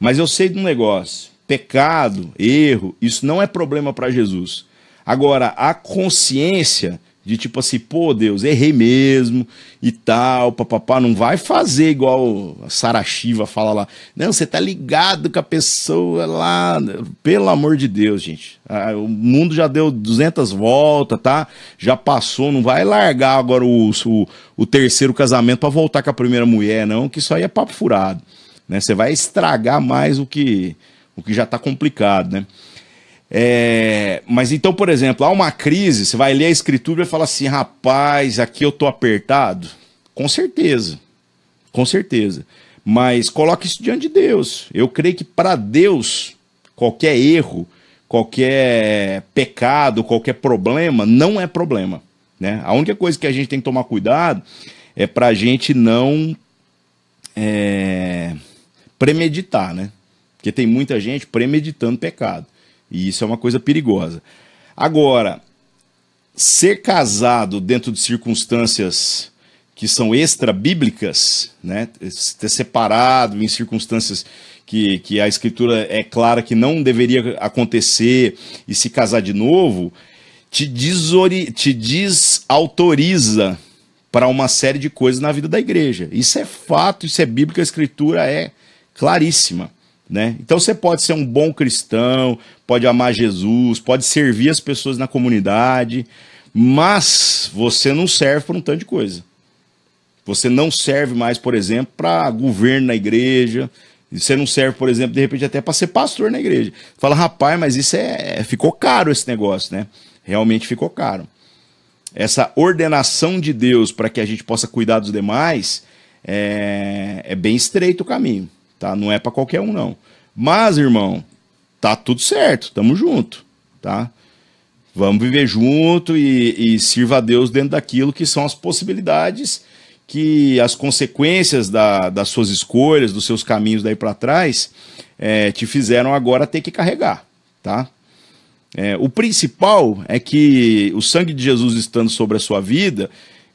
mas eu sei de um negócio, pecado, erro, isso não é problema para Jesus. Agora, a consciência de tipo assim, pô, Deus, errei mesmo e tal, papapá, não vai fazer igual a Sara Shiva fala lá. Não, você tá ligado com a pessoa lá, pelo amor de Deus, gente. O mundo já deu 200 voltas, tá? Já passou, não vai largar agora o terceiro casamento para voltar com a primeira mulher, não, que isso aí é papo furado, né? Você vai estragar mais o que já tá complicado, né? Mas então, por exemplo, há uma crise, você vai ler a escritura e vai falar assim, rapaz, aqui eu tô apertado. Com certeza, mas coloque isso diante de Deus. Eu creio que para Deus, qualquer erro, qualquer pecado, qualquer problema, não é problema, né? A única coisa que a gente tem que tomar cuidado é para a gente não premeditar, né? Porque tem muita gente premeditando pecado. E isso é uma coisa perigosa. Agora, ser casado dentro de circunstâncias que são extra-bíblicas, né? Ter separado em circunstâncias que a escritura é clara que não deveria acontecer e se casar de novo, te desautoriza para uma série de coisas na vida da igreja. Isso é fato, isso é bíblico, a escritura é claríssima, né? Então você pode ser um bom cristão, pode amar Jesus, pode servir as pessoas na comunidade, mas você não serve para um tanto de coisa. Você não serve mais, por exemplo, para governo na igreja, você não serve, por exemplo, de repente até para ser pastor na igreja. Fala, rapaz, mas isso ficou caro esse negócio, né? Realmente ficou caro. Essa ordenação de Deus para que a gente possa cuidar dos demais é bem estreito o caminho. Tá? Não é para qualquer um, não. Mas, irmão, tá tudo certo, tamo junto, tá? Vamos viver junto e sirva a Deus dentro daquilo que são as possibilidades, que as consequências das suas escolhas, dos seus caminhos daí para trás, te fizeram agora ter que carregar, tá? O principal é que o sangue de Jesus estando sobre a sua vida,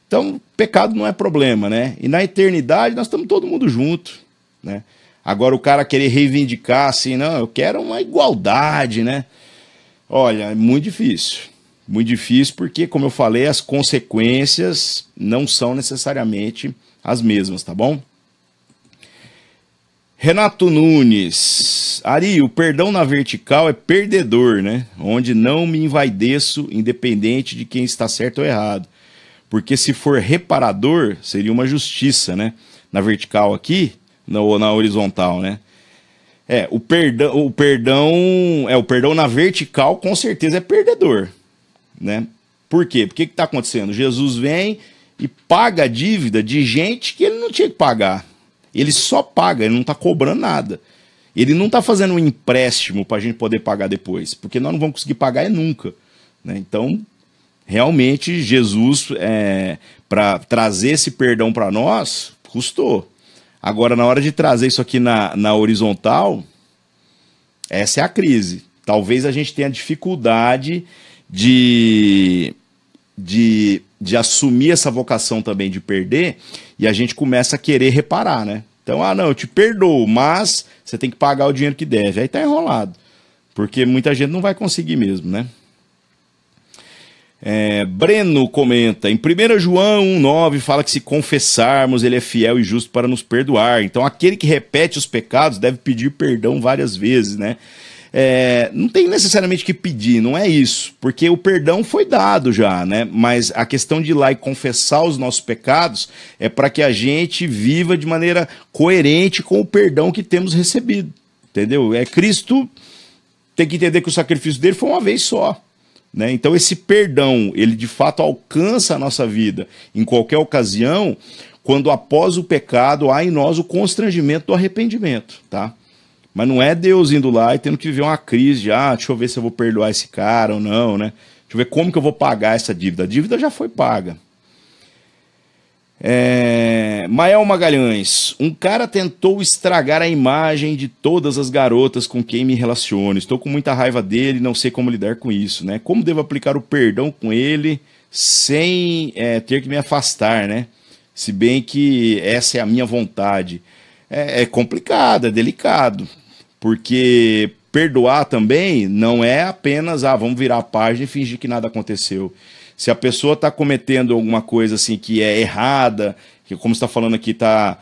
então pecado não é problema, né? E na eternidade nós estamos todo mundo junto, né? Agora o cara querer reivindicar assim, não, eu quero uma igualdade, né? Olha, é muito difícil porque, como eu falei, as consequências não são necessariamente as mesmas, tá bom? Renato Nunes, Ari, o perdão na vertical é perdedor, né? Onde não me envaideço, independente de quem está certo ou errado. Porque se for reparador, seria uma justiça, né? Na vertical aqui, na horizontal, né? O perdão na vertical com certeza é perdedor, né? Por quê? Porque o que está acontecendo? Jesus vem e paga a dívida de gente que ele não tinha que pagar. Ele só paga, ele não está cobrando nada. Ele não está fazendo um empréstimo para a gente poder pagar depois, porque nós não vamos conseguir pagar nunca, né? Então, realmente, Jesus, para trazer esse perdão para nós, custou. Agora, na hora de trazer isso aqui na horizontal, essa é a crise. Talvez a gente tenha dificuldade de assumir essa vocação também de perder, e a gente começa a querer reparar, né? Então, não, eu te perdoo, mas você tem que pagar o dinheiro que deve. Aí tá enrolado, porque muita gente não vai conseguir mesmo, né? Breno comenta, em 1 João 1,9 fala que se confessarmos, ele é fiel e justo para nos perdoar. Então aquele que repete os pecados deve pedir perdão várias vezes, né? Não tem necessariamente que pedir, não é isso, porque o perdão foi dado já, né? Mas a questão de ir lá e confessar os nossos pecados é para que a gente viva de maneira coerente com o perdão que temos recebido, entendeu? Cristo tem que entender que o sacrifício dele foi uma vez só, né? Então esse perdão, ele de fato alcança a nossa vida em qualquer ocasião, quando após o pecado há em nós o constrangimento do arrependimento, tá? Mas não é Deus indo lá e tendo que viver uma crise de, deixa eu ver se eu vou perdoar esse cara ou não, né? eu ver como que eu vou pagar essa dívida. A dívida já foi paga. Mael Magalhães, um cara tentou estragar a imagem de todas as garotas com quem me relaciono. Estou com muita raiva dele, não sei como lidar com isso, né? Como devo aplicar o perdão com ele sem ter que me afastar, né? Se bem que essa é a minha vontade. É complicado, é delicado, porque perdoar também não é apenas, vamos virar a página e fingir que nada aconteceu. Se a pessoa está cometendo alguma coisa assim que é errada, que como você está falando aqui, está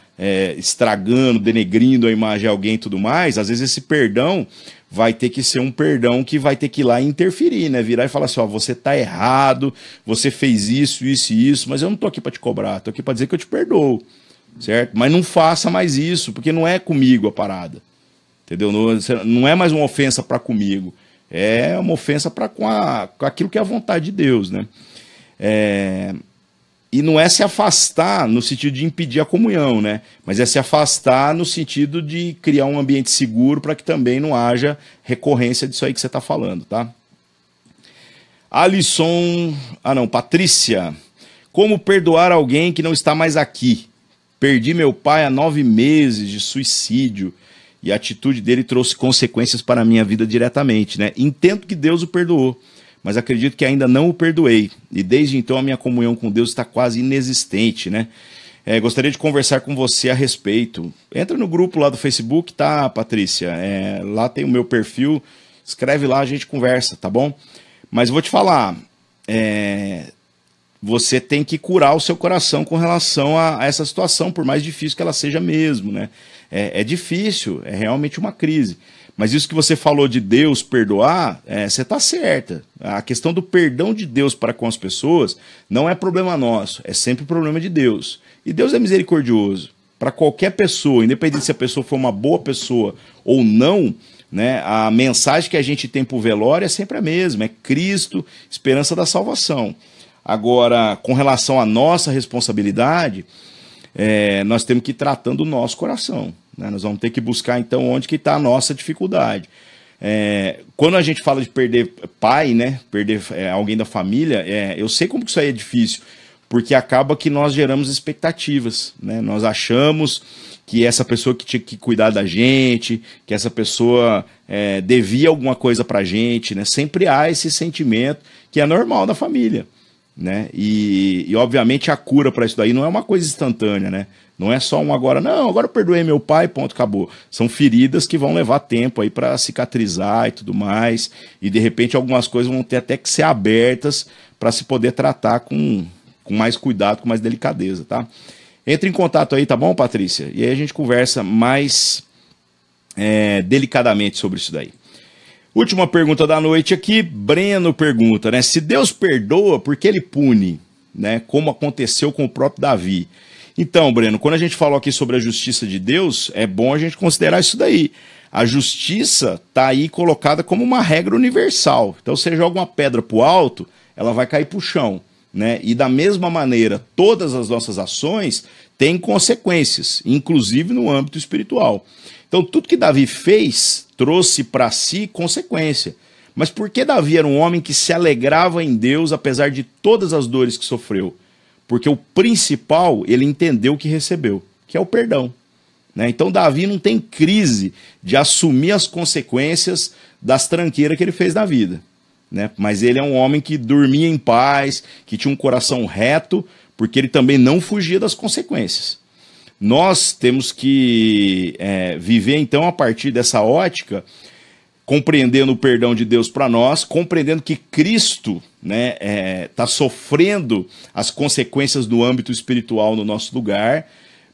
estragando, denegrindo a imagem de alguém e tudo mais, às vezes esse perdão vai ter que ser um perdão que vai ter que ir lá e interferir, né? Virar e falar assim, você está errado, você fez isso, isso e isso, mas eu não estou aqui para te cobrar, estou aqui para dizer que eu te perdoo, certo? Mas não faça mais isso, porque não é comigo a parada, entendeu? Não é mais uma ofensa para comigo. É uma ofensa com aquilo que é a vontade de Deus, né? E não é se afastar no sentido de impedir a comunhão, né? Mas é se afastar no sentido de criar um ambiente seguro para que também não haja recorrência disso aí que você está falando, tá? Patrícia. Como perdoar alguém que não está mais aqui? Perdi meu pai há 9 meses de suicídio. E a atitude dele trouxe consequências para a minha vida diretamente, né? Entendo que Deus o perdoou, mas acredito que ainda não o perdoei. E desde então a minha comunhão com Deus está quase inexistente, né? Gostaria de conversar com você a respeito. Entra no grupo lá do Facebook, tá, Patrícia? Lá tem o meu perfil, escreve lá, a gente conversa, tá bom? Mas eu vou te falar, você tem que curar o seu coração com relação a essa situação, por mais difícil que ela seja mesmo, né? É difícil, é realmente uma crise. Mas isso que você falou de Deus perdoar, você está certa. A questão do perdão de Deus para com as pessoas não é problema nosso, é sempre problema de Deus. E Deus é misericordioso. Para qualquer pessoa, independente se a pessoa for uma boa pessoa ou não, né, a mensagem que a gente tem para o velório é sempre a mesma, é Cristo, esperança da salvação. Agora, com relação à nossa responsabilidade, nós temos que ir tratando o nosso coração, né? Nós vamos ter que buscar, então, onde que está a nossa dificuldade. Quando a gente fala de perder pai, né, perder alguém da família, eu sei como que isso aí é difícil, porque acaba que nós geramos expectativas, né? Nós achamos que essa pessoa que tinha que cuidar da gente, que essa pessoa devia alguma coisa pra gente, né? Sempre há esse sentimento que é normal da família, né? E obviamente a cura para isso daí não é uma coisa instantânea, né? Não é só agora eu perdoei meu pai, ponto, acabou. São feridas que vão levar tempo aí para cicatrizar e tudo mais, e de repente algumas coisas vão ter até que ser abertas para se poder tratar com mais cuidado, com mais delicadeza, tá? Entre em contato aí, tá bom, Patrícia? E aí a gente conversa mais delicadamente sobre isso daí. Última pergunta da noite aqui, Breno pergunta, né? Se Deus perdoa, por que ele pune, né? Como aconteceu com o próprio Davi. Então, Breno, quando a gente falou aqui sobre a justiça de Deus, é bom a gente considerar isso daí. A justiça está aí colocada como uma regra universal. Então, você joga uma pedra para o alto, ela vai cair para o chão, né? E da mesma maneira, todas as nossas ações têm consequências, inclusive no âmbito espiritual. Então, tudo que Davi fez trouxe para si consequência. Mas por que Davi era um homem que se alegrava em Deus, apesar de todas as dores que sofreu? Porque o principal, ele entendeu o que recebeu, que é o perdão, né? Então Davi não tem crise de assumir as consequências das tranqueiras que ele fez na vida, né? Mas ele é um homem que dormia em paz, que tinha um coração reto, porque ele também não fugia das consequências. Nós temos que viver então a partir dessa ótica, compreendendo o perdão de Deus para nós, compreendendo que Cristo, né, tá sofrendo as consequências do âmbito espiritual no nosso lugar,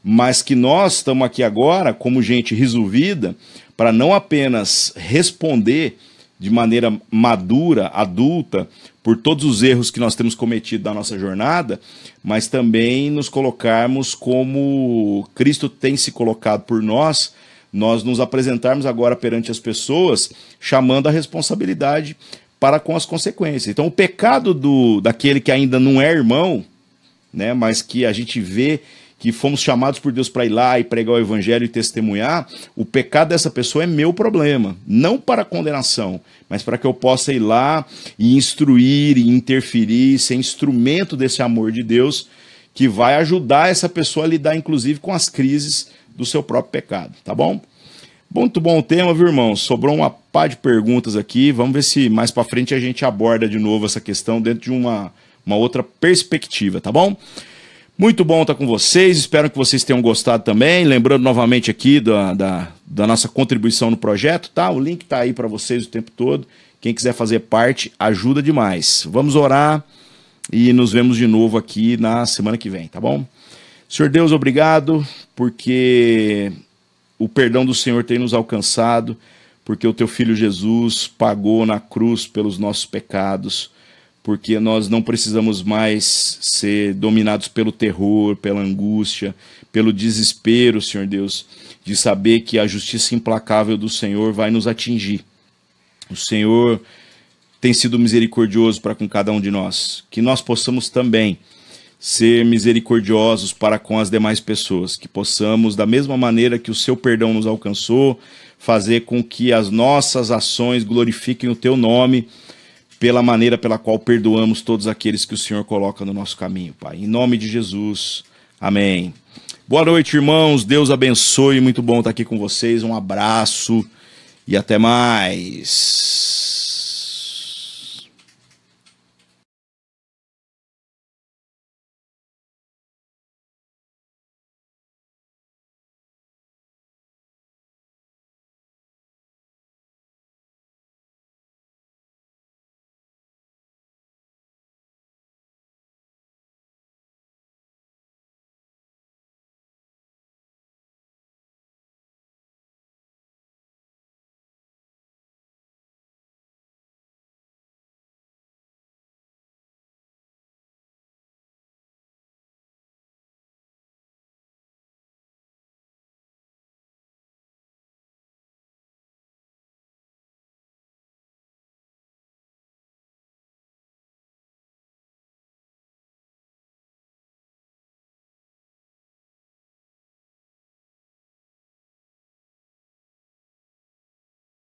mas que nós estamos aqui agora como gente resolvida para não apenas responder de maneira madura, adulta, por todos os erros que nós temos cometido na nossa jornada, mas também nos colocarmos como Cristo tem se colocado por nós nos apresentarmos agora perante as pessoas, chamando a responsabilidade para com as consequências. Então o pecado daquele que ainda não é irmão, né, mas que a gente vê que fomos chamados por Deus para ir lá e pregar o evangelho e testemunhar, o pecado dessa pessoa é meu problema, não para condenação, mas para que eu possa ir lá e instruir e interferir, ser instrumento desse amor de Deus, que vai ajudar essa pessoa a lidar, inclusive, com as crises do seu próprio pecado, tá bom? Muito bom o tema, viu, irmão? Sobrou uma pá de perguntas aqui, vamos ver se mais para frente a gente aborda de novo essa questão dentro de uma outra perspectiva, tá bom? Muito bom estar com vocês, espero que vocês tenham gostado também. Lembrando novamente aqui da nossa contribuição no projeto, tá? O link tá aí para vocês o tempo todo. Quem quiser fazer parte, ajuda demais. Vamos orar e nos vemos de novo aqui na semana que vem, tá bom? Senhor Deus, obrigado, porque o perdão do Senhor tem nos alcançado, porque o teu Filho Jesus pagou na cruz pelos nossos pecados, porque nós não precisamos mais ser dominados pelo terror, pela angústia, pelo desespero, Senhor Deus, de saber que a justiça implacável do Senhor vai nos atingir. O Senhor tem sido misericordioso para com cada um de nós, que nós possamos também ser misericordiosos para com as demais pessoas, que possamos, da mesma maneira que o seu perdão nos alcançou, fazer com que as nossas ações glorifiquem o teu nome, pela maneira pela qual perdoamos todos aqueles que o Senhor coloca no nosso caminho, Pai. Em nome de Jesus, amém. Boa noite, irmãos, Deus abençoe, muito bom estar aqui com vocês, um abraço e até mais.